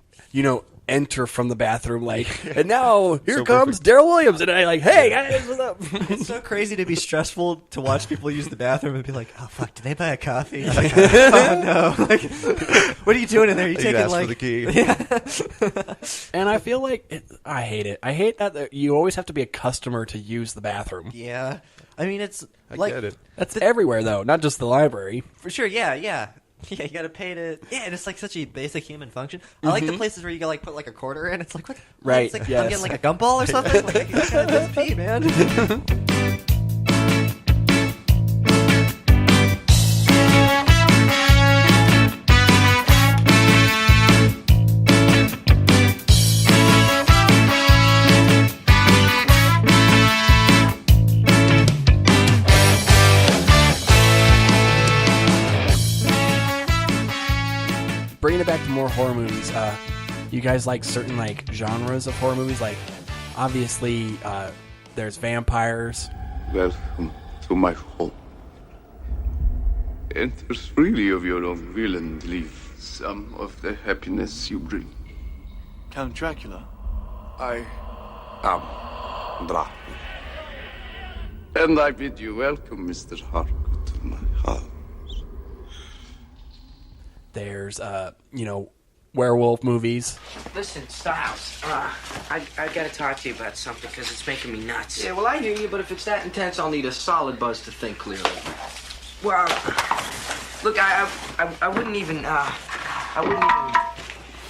enter from the bathroom like, and now here comes Daryl Williams, and I like, hey guys, what's up? It's so crazy to be stressful to watch people use the bathroom and be like, oh fuck, did they buy a coffee? Like, oh no, like, what are you doing in there? You taking like for the key? Yeah. And I feel like I hate it. I hate that you always have to be a customer to use the bathroom. Yeah. I mean, it's I like get it. That's everywhere though, not just the library. For sure. Yeah. Yeah, you gotta pay to. Yeah, and it's like such a basic human function. I like the places where you go like put like a quarter in. It's like what? Right. It's like yes. I'm getting like a gumball or something. Like, you gotta just pee, man. Bringing it back to more horror movies, you guys like certain like genres of horror movies? Like, obviously, there's vampires. Welcome to my home. Enter freely of your own will and leave some of the happiness you bring. Count Dracula. I am Dracula. And I bid you welcome, Mr. Harcourt, to my house. There's, werewolf movies. Listen, Styles, I gotta talk to you about something because it's making me nuts. Yeah, well, I hear you, but if it's that intense, I'll need a solid buzz to think clearly. Well, look, I wouldn't even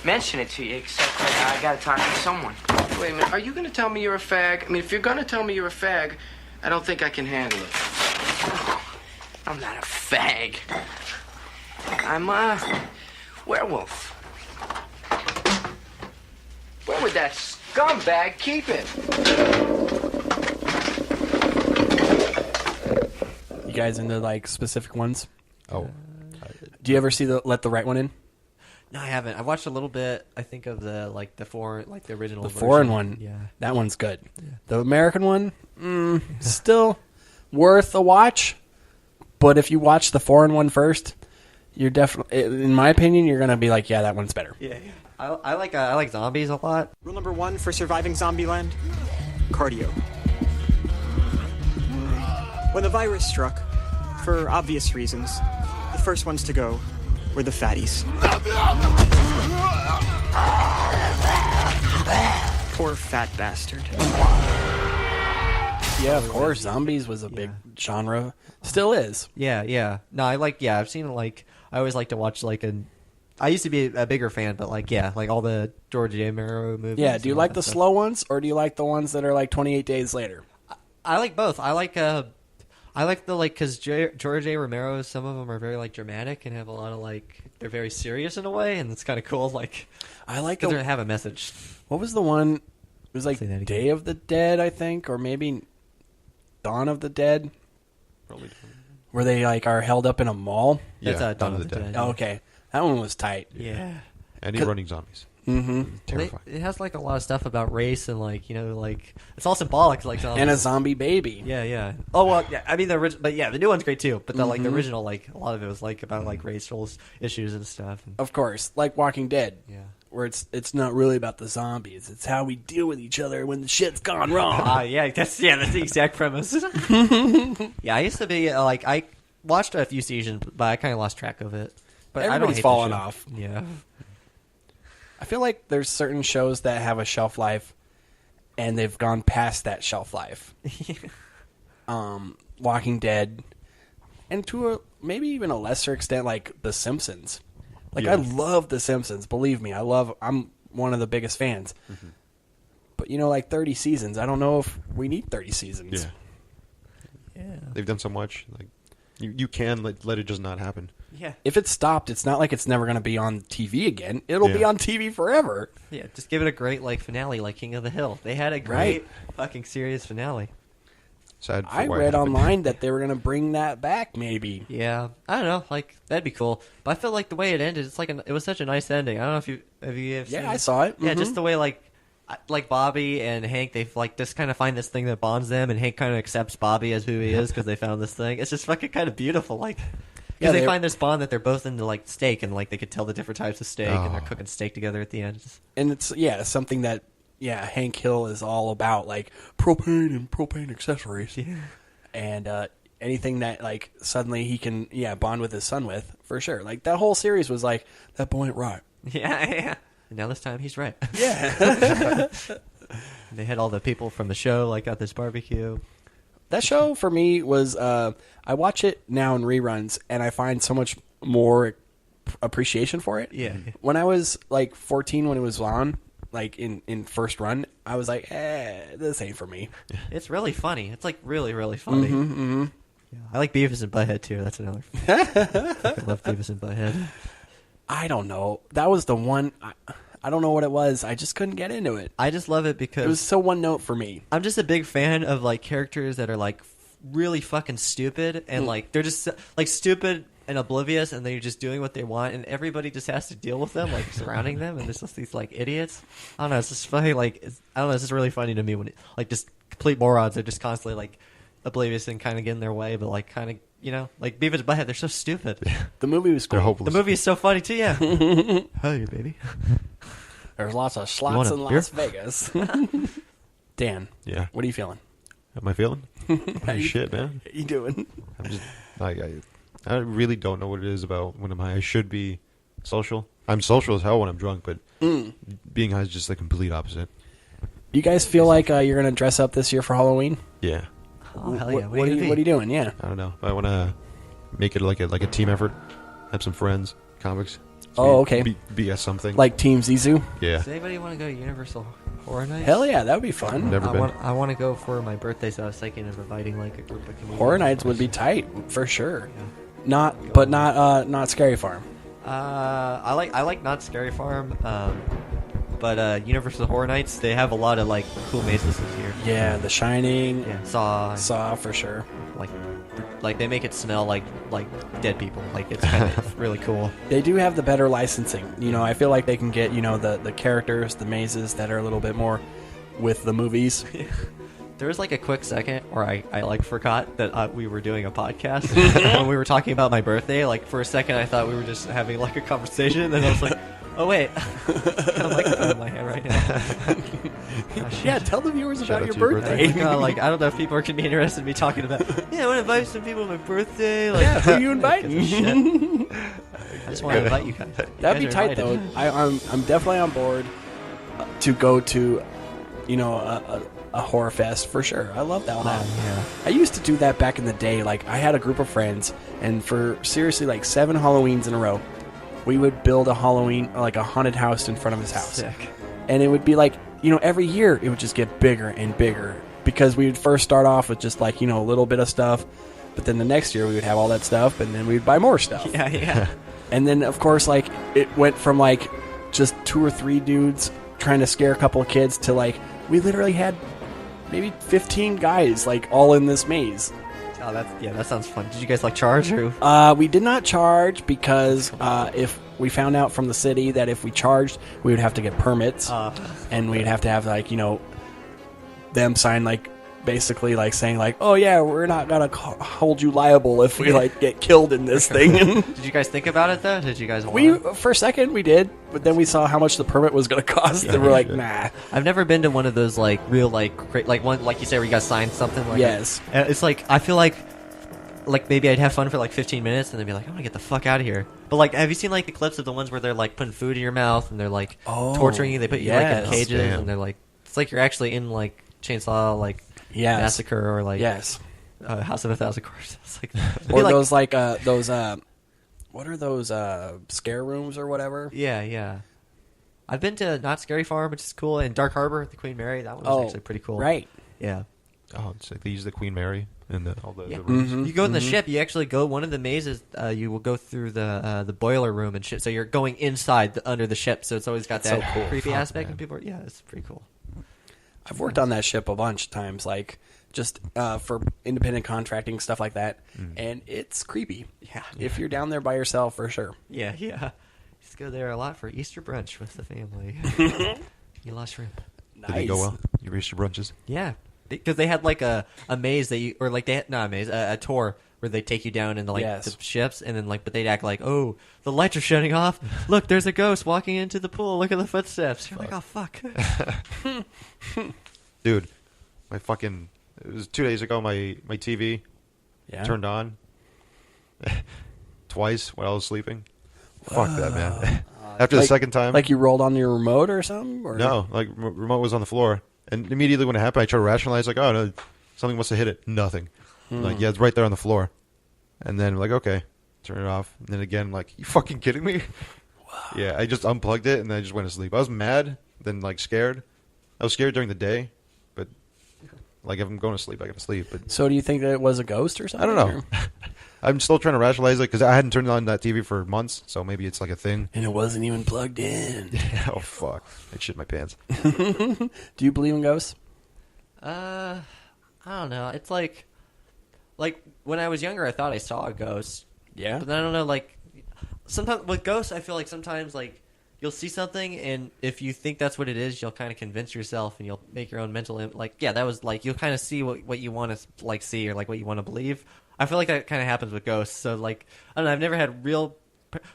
mention it to you, except that I gotta talk to someone. Wait a minute, are you gonna tell me you're a fag? I mean, if you're gonna tell me you're a fag, I don't think I can handle it. I'm not a fag. I'm a werewolf. Where would that scumbag keep it? You guys into like specific ones? Oh. Do you ever see the Let the Right One In? No, I haven't. I watched a little bit. I think of the foreign, like the original. The version. foreign one, Yeah, that one's good. The American one, still worth a watch. But if you watch the foreign one first, you're definitely, in my opinion, you're gonna be like, yeah, that one's better. yeah. I like zombies a lot. Rule number 1 for surviving Zombieland: cardio. When the virus struck, for obvious reasons, the first ones to go were the fatties. Poor fat bastard. Yeah, of course. Zombies was a big genre. Still is. Yeah. No, I've seen I always like to watch I used to be a bigger fan, but like all the George A. Romero movies. Yeah, do you like the slow ones, or do you like the ones that are like 28 days later? I like both. I like because George A. Romero, some of them are very dramatic and have a lot of they're very serious in a way, and it's kind of cool. I like because they have a message. What was the one? It was like Day of the Dead, I think, or maybe Dawn of the Dead. Probably. Where they are held up in a mall. That's Dawn of the Dead. Oh, okay, that one was tight. Yeah. Any running zombies. Mm-hmm. Terrifying. It has a lot of stuff about race and it's all symbolic and a zombie baby. Yeah. Oh well, yeah. I mean the original, but yeah, the new one's great too. But the the original, a lot of it was about racial issues and stuff. Of course, like Walking Dead. Yeah. Where it's not really about the zombies. It's how we deal with each other when the shit's gone wrong. Yeah, that's the exact premise. Yeah, I used to be I watched a few seasons, but I kind of lost track of it. But Everybody's fallen off. Yeah. I feel like there's certain shows that have a shelf life, and they've gone past that shelf life. Walking Dead, and to maybe even a lesser extent, like The Simpsons. I love The Simpsons. Believe me, I'm one of the biggest fans. Mm-hmm. But 30 seasons. I don't know if we need 30 seasons. Yeah. They've done so much. You can let it just not happen. Yeah. If it stopped, it's not like it's never going to be on TV again. It'll be on TV forever. Yeah, just give it a great finale like King of the Hill. They had a great fucking serious finale. Sad. I read online that they were going to bring that back maybe. Yeah. I don't know, that'd be cool. But I feel like the way it ended, it's it was such a nice ending. I don't know if you seen it. I saw it. Yeah, Mm-hmm. just the way Bobby and Hank, they just kind of find this thing that bonds them, and Hank kind of accepts Bobby as who he is because they found this thing. It's just fucking kind of beautiful, because they find this bond that they're both into steak, and they could tell the different types of steak, and they're cooking steak together at the end. And it's something that Hank Hill is all about, propane and propane accessories, and anything that suddenly he can bond with his son with, for sure. That whole series was that boy ain't right. Yeah. And now this time he's right. Yeah. They had all the people from the show at this barbecue. That show for me was I watch it now in reruns, and I find so much more appreciation for it. Yeah. When I was 14, when it was on, in first run, I was this ain't for me. It's really funny. It's really, really funny. Mm-hmm. Yeah. I like Beavis and Butthead too. That's another. I love Beavis and Butthead. I don't know. That was the one. I don't know what it was. I just couldn't get into it. I just love it because it was so one note for me. I'm just a big fan of characters that are really fucking stupid and they're just stupid and oblivious, and they're just doing what they want, and everybody just has to deal with them surrounding them, and there's just these idiots. I don't know. It's just funny. I don't know. It's just really funny to me when just complete morons. They're just constantly oblivious and kind of get in their way, but kind of. Beavis and Butthead, they're so stupid. The movie was cool. They're hopeless. The movie is so funny too, yeah. Hey, baby. There's lots of slots in Las Vegas. Dan, what are you feeling? Am I feeling? Shit, man. How you doing? I'm just I really don't know what it is about when I'm high. I should be social. I'm social as hell when I'm drunk, but being high is just the complete opposite. Do you guys feel like you're going to dress up this year for Halloween? Yeah. Oh, hell yeah. What are you doing? Yeah. I don't know. I want to make it like a team effort. Have some friends, comics. Oh, okay. BS something. Like Team Zizou? Yeah. Does anybody want to go to Universal Horror Nights? Hell yeah, that would be fun. Never been. I want to go for my birthday, so I was thinking of inviting a group of comedians. Horror Nights would be tight, for sure. Yeah. Not Scary Farm. I like Not Scary Farm, but Universal Horror Nights, they have a lot of cool mazes this year. Yeah, The Shining. Yeah, Saw for sure. like they make it smell like dead people. Like it's kind of really cool. They do have the better licensing. I feel like they can get the characters, the mazes that are a little bit more with the movies. There was like a quick second where I like forgot that we were doing a podcast when we were talking about my birthday. Like for a second, I thought we were just having like a conversation, and then I was like, "Oh wait, I have a microphone in my hand right now." Yeah, tell the viewers Shout about out your to your birthday. Oh my God, like I don't know if people are gonna be interested in me talking about. Yeah, I want to invite some people to my birthday. Like, Yeah, who you inviting? I just want to invite you guys. That'd be tight though. I'm definitely on board to go to, a horror fest for sure. I love that one. Yeah. I used to do that back in the day. Like I had a group of friends, and for seriously like 7 Halloweens in a row, we would build a Halloween, like a haunted house in front of his house. Sick. And it would be like, every year it would just get bigger and bigger because we would first start off with just like, a little bit of stuff, but then the next year we would have all that stuff, and then we'd buy more stuff. Yeah. And then of course like it went from like just 2 or 3 dudes trying to scare a couple of kids to like we literally had maybe 15 guys like all in this maze. Oh, that sounds fun. Did you guys like charge or? We did not charge because if we found out from the city that if we charged, we would have to get permits, and we'd have to have like them sign like basically like saying like, oh yeah, we're not gonna hold you liable if we like get killed in this thing. Did you guys think about it though? Did you guys? For a second we did, but then we saw how much the permit was gonna cost, and we're like, nah. I've never been to one of those like real like one like you say where you guys sign something. Like Yes. It's like I feel like maybe I'd have fun for like 15 minutes and then be like, I want to get the fuck out of here. But like, have you seen like the clips of the ones where they're like putting food in your mouth and they're like torturing you? They put you like in cages and they're like, it's like you're actually in like Chainsaw like Massacre or like House of a Thousand Corpses. It's like, or those like those what are those scare rooms or whatever? Yeah. I've been to Not Scary Farm, which is cool, and Dark Harbor, the Queen Mary. That one was actually pretty cool. Right. Yeah. Oh, it's like they use the Queen Mary in all the rooms. Mm-hmm. You go in the ship. You actually go one of the mazes. You will go through the boiler room and shit. So you're going inside under the ship. So it's always got that so cool. creepy aspect. And people, it's pretty cool. I've worked on that ship a bunch of times, like just for independent contracting stuff like that, and it's creepy. Yeah, if you're down there by yourself, for sure. Yeah. Just go there a lot for Easter brunch with the family. You lost shrimp. Nice. Did they go well? Your Easter brunches? Yeah, because they had like a maze that you, or like they had not a maze, a tour where they take you down into like the ships, and then like, but they'd act like, oh, the lights are shutting off. Look, there's a ghost walking into the pool. Look at the footsteps. You're like, oh fuck. Dude, it was 2 days ago. My TV turned on twice while I was sleeping. Fuck that, man. After the second time, like you rolled on your remote or something. Or? No, like remote was on the floor, and immediately when it happened, I tried to rationalize, like, oh no, something must have hit it. Nothing. Like, yeah, it's right there on the floor. And then like, okay, turn it off. And then again, like, you fucking kidding me? Wow. Yeah, I just unplugged it and then I just went to sleep. I was mad, then like scared. I was scared during the day, but like if I'm going to sleep, I got to sleep. But so, do you think that it was a ghost or something? I don't know. I'm still trying to rationalize it because I hadn't turned on that TV for months, so maybe it's like a thing. And it wasn't even plugged in. Oh fuck! I shit my pants. Do you believe in ghosts? I don't know. It's like when I was younger, I thought I saw a ghost. Yeah. But then I don't know. Like sometimes with ghosts, I feel like sometimes like you'll see something, and if you think that's what it is, you'll kind of convince yourself, and you'll make your own mental that was like you'll kind of see what you want to like see or like what you want to believe. I feel like that kind of happens with ghosts. So like I don't know. I've never had real.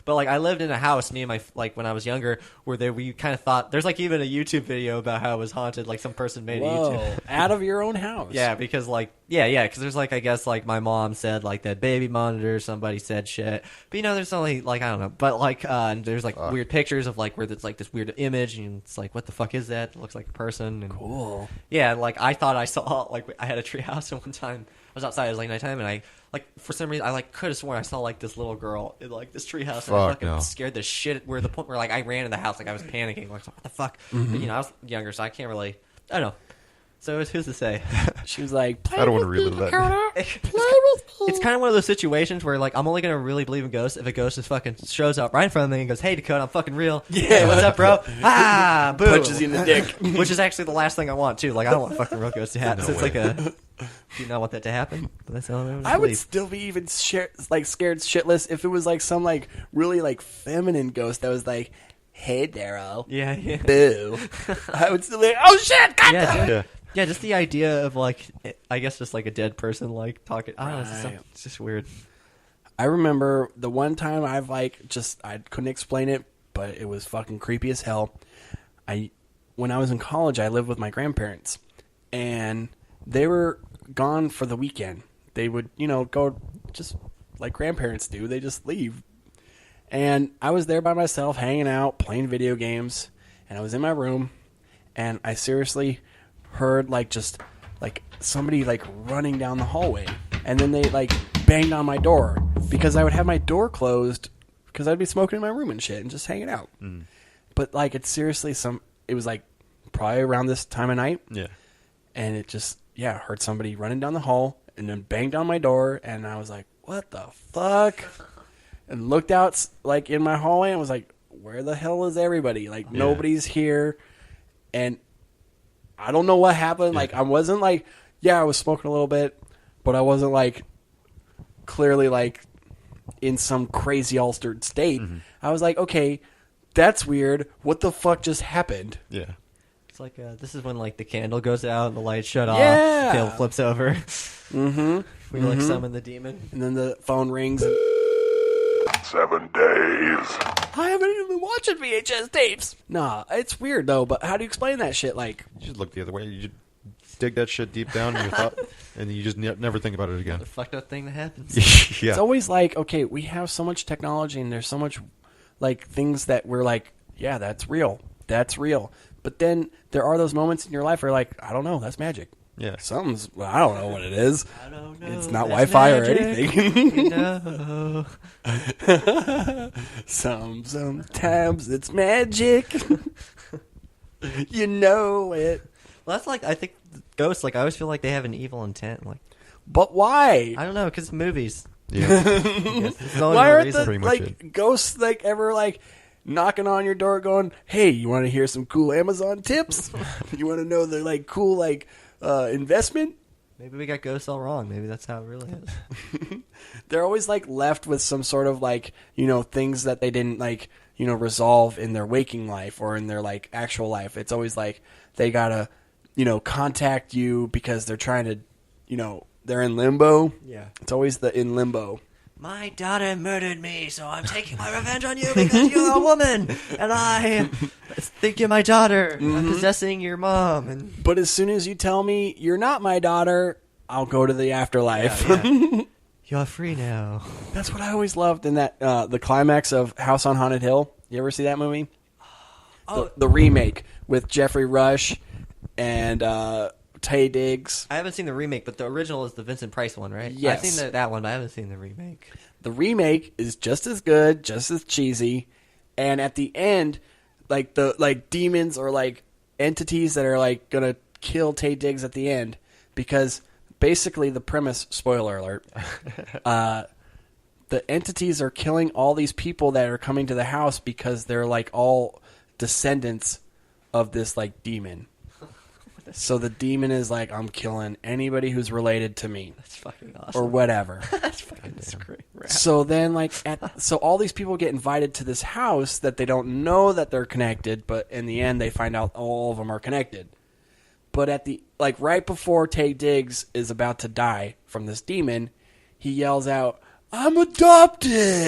But like I lived in a house, me and my when I was younger, where we kind of thought there's like even a YouTube video about how it was haunted. Like some person made a YouTube out of your own house. Yeah, because like because there's like I guess like my mom said like that baby monitor. Somebody said shit, but there's only like I don't know. But like there's like weird pictures of like where there's like this weird image, and it's like what the fuck is that? It looks like a person. And, cool. Yeah, like I thought I saw like I had a treehouse, and one time I was outside. It was like nighttime, and I. Like for some reason, I like could have sworn I saw like this little girl in like this treehouse, and I fucking scared the shit. Where the point where like I ran in the house, like I was panicking, like what the fuck? But, I was younger, so I can't really. I don't know. So who's to say? She was like, I don't want to relive that. It's kind of one of those situations where like I'm only gonna really believe in ghosts if a ghost just fucking shows up right in front of me and goes, "Hey, Dakota, I'm fucking real. Yeah, hey, what's up, bro?" Boom. Punches you in the dick. Which is actually the last thing I want too. Like I don't want fucking real ghosts to happen. So it's like a. Do you not want that to happen? That's how I would still be even scared shitless if it was like some like really like feminine ghost that was like, "Hey, Daryl." Yeah. Boo. I would still be like, "Oh shit!" Yeah, just the idea of like, I guess just like a dead person like talking. I don't know, it's just weird. I remember the one time I couldn't explain it, but it was fucking creepy as hell. When I was in college, I lived with my grandparents, and they were gone for the weekend. They would, go just like grandparents do. They just leave. And I was there by myself, hanging out, playing video games, and I was in my room, and I seriously heard just somebody running down the hallway, and then they banged on my door because I would have my door closed because I'd be smoking in my room and shit and just hanging out. Mm. But it's seriously it was probably around this time of night. Yeah. And it just, heard somebody running down the hall and then banged on my door. And I was like, what the fuck? And looked out in my hallway and was like, where the hell is everybody? Nobody's here. And I don't know what happened. I wasn't I was smoking a little bit, but I wasn't clearly in some crazy altered state. Mm-hmm. I was like, okay, that's weird. What the fuck just happened? Yeah. It's this is when the candle goes out and the lights shut off. Yeah. Tail flips over. Mm-hmm. We summon the demon. And then the phone rings. 7 days. I haven't even been watching VHS tapes. Nah, it's weird though, but how do you explain that shit? You just look the other way. You just dig that shit deep down in your thought, and you just never think about it again. The fucked up thing that happens. Yeah. It's always okay, we have so much technology and there's so much things that we're yeah, that's real. That's real. But then there are those moments in your life where I don't know, that's magic. Yeah. I don't know what it is. I don't know. It's not That's Wi-Fi magic. or anything. No. Sometimes it's magic. You know it. Well, that's I think ghosts, I always feel like they have an evil intent. But why? I don't know, because movies. Yeah. Why aren't the ghosts ever knocking on your door going, hey, you want to hear some cool Amazon tips? You want to know the cool investment? Maybe we got ghosts all wrong. Maybe that's how it really is. They're always left with some sort of things that they didn't resolve in their waking life or in their actual life. It's always they gotta contact you because they're trying to they're in limbo. Yeah. It's always the in limbo. My daughter murdered me, so I'm taking my revenge on you because you're a woman, and I think you're my daughter. Mm-hmm. I'm possessing your mom. But as soon as you tell me you're not my daughter, I'll go to the afterlife. Yeah. You're free now. That's what I always loved in that the climax of House on Haunted Hill. You ever see that movie? Oh, the remake with Jeffrey Rush and Taye Diggs. I haven't seen the remake, but the original is the Vincent Price one, right? Yes. I've seen that one, but I haven't seen the remake. The remake is just as good, just as cheesy, and at the end, the demons or entities that are gonna kill Taye Diggs at the end, because basically the premise, spoiler alert, the entities are killing all these people that are coming to the house because they're all descendants of this demon. So the demon is I'm killing anybody who's related to me. That's fucking awesome. Or whatever. That's fucking great. So then so all these people get invited to this house that they don't know that they're connected, but in the end they find out all of them are connected. But at the right before Taye Diggs is about to die from this demon, he yells out, "I'm adopted!"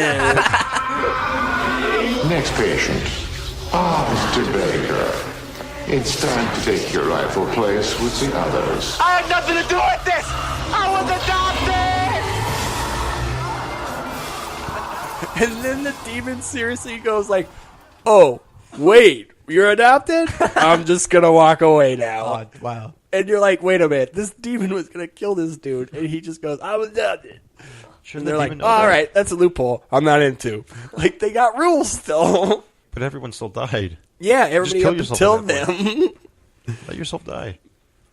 Next patient. Mr. Baker. It's time to take your rightful place with the others. I had nothing to do with this! I was adopted! And then the demon seriously goes oh, wait, you're adopted? I'm just gonna walk away now. Oh, wow. And you're wait a minute, this demon was gonna kill this dude, and he just goes, I'm adopted. And they're all right, that's a loophole I'm not into. They got rules still. But everyone still died. Yeah, everybody up until them. Let yourself die.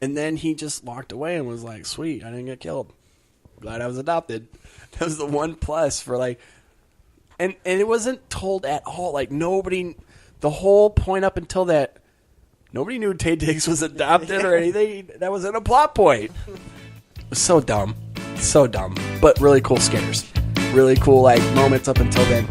And then he just walked away and was sweet, I didn't get killed. Glad I was adopted. That was the one plus for and it wasn't told at all. Nobody, the whole point up until that, nobody knew Taye Diggs was adopted or anything. That wasn't a plot point. So dumb. So dumb. But really cool scares. Really cool, like, moments up until then.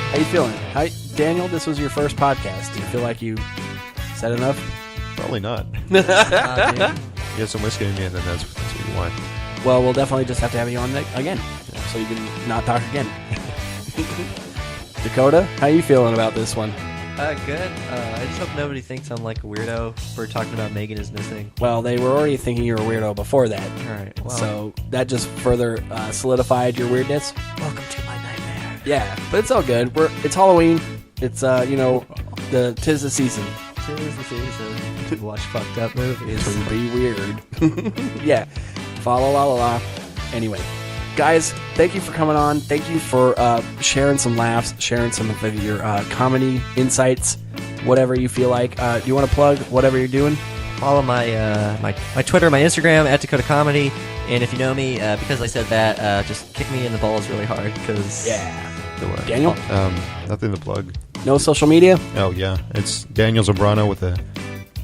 How you feeling? Hi, Daniel, this was your first podcast. Do you feel like you said enough? Probably not. Dude. Get some whiskey in me, and then that's what you want. Well, we'll definitely just have to have you on again, so you can not talk again. Dakota, how you feeling about this one? Good. I just hope nobody thinks I'm like a weirdo for talking about Megan is missing. Well, they were already thinking you were a weirdo before that. All right. Well, So that just further solidified your weirdness. welcome to my nightmare. Yeah, but it's all good. It's Halloween. It's tis the season. Tis the season to watch fucked up movies. To be weird. Yeah. Fa la la la la. Anyway, guys, thank you for coming on. Thank you for sharing some laughs, sharing some of your comedy insights, whatever you feel like. Do you want to plug whatever you're doing? Follow my my Twitter, my Instagram at Dakota Comedy, and if you know me, because I said that, just kick me in the balls really hard. Because Daniel? Nothing to plug. No social media? Oh, yeah. It's Daniel Zambrano with a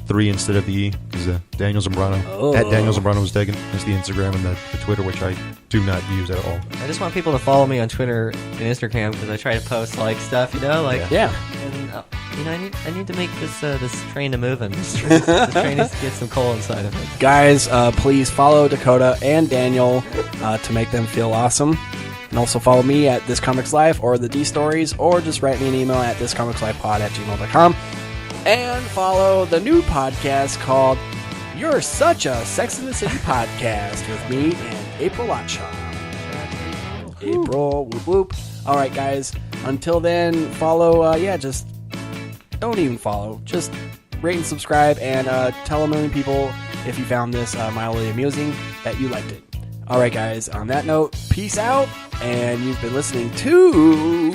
3 instead of the E, because Daniel Zambrano. Oh. At Daniel Zambrano is taken as the Instagram and the Twitter, which I do not use at all. I just want people to follow me on Twitter and Instagram because I try to post like stuff, like Yeah. And I need to make this train to moving. This train needs to get some coal inside of it. Guys, please follow Dakota and Daniel to make them feel awesome. And also follow me at This Comics Life or the D Stories, or just write me an email at thiscomicslifepod@gmail.com. And follow the new podcast called You're Such a Sex in the City podcast with me and April Lotshaw. April, whoop whoop. All right, guys. Until then, follow. Just don't even follow. Just rate and subscribe, and tell a million people if you found this mildly amusing that you liked it. All right, guys. On that note, peace out. And you've been listening to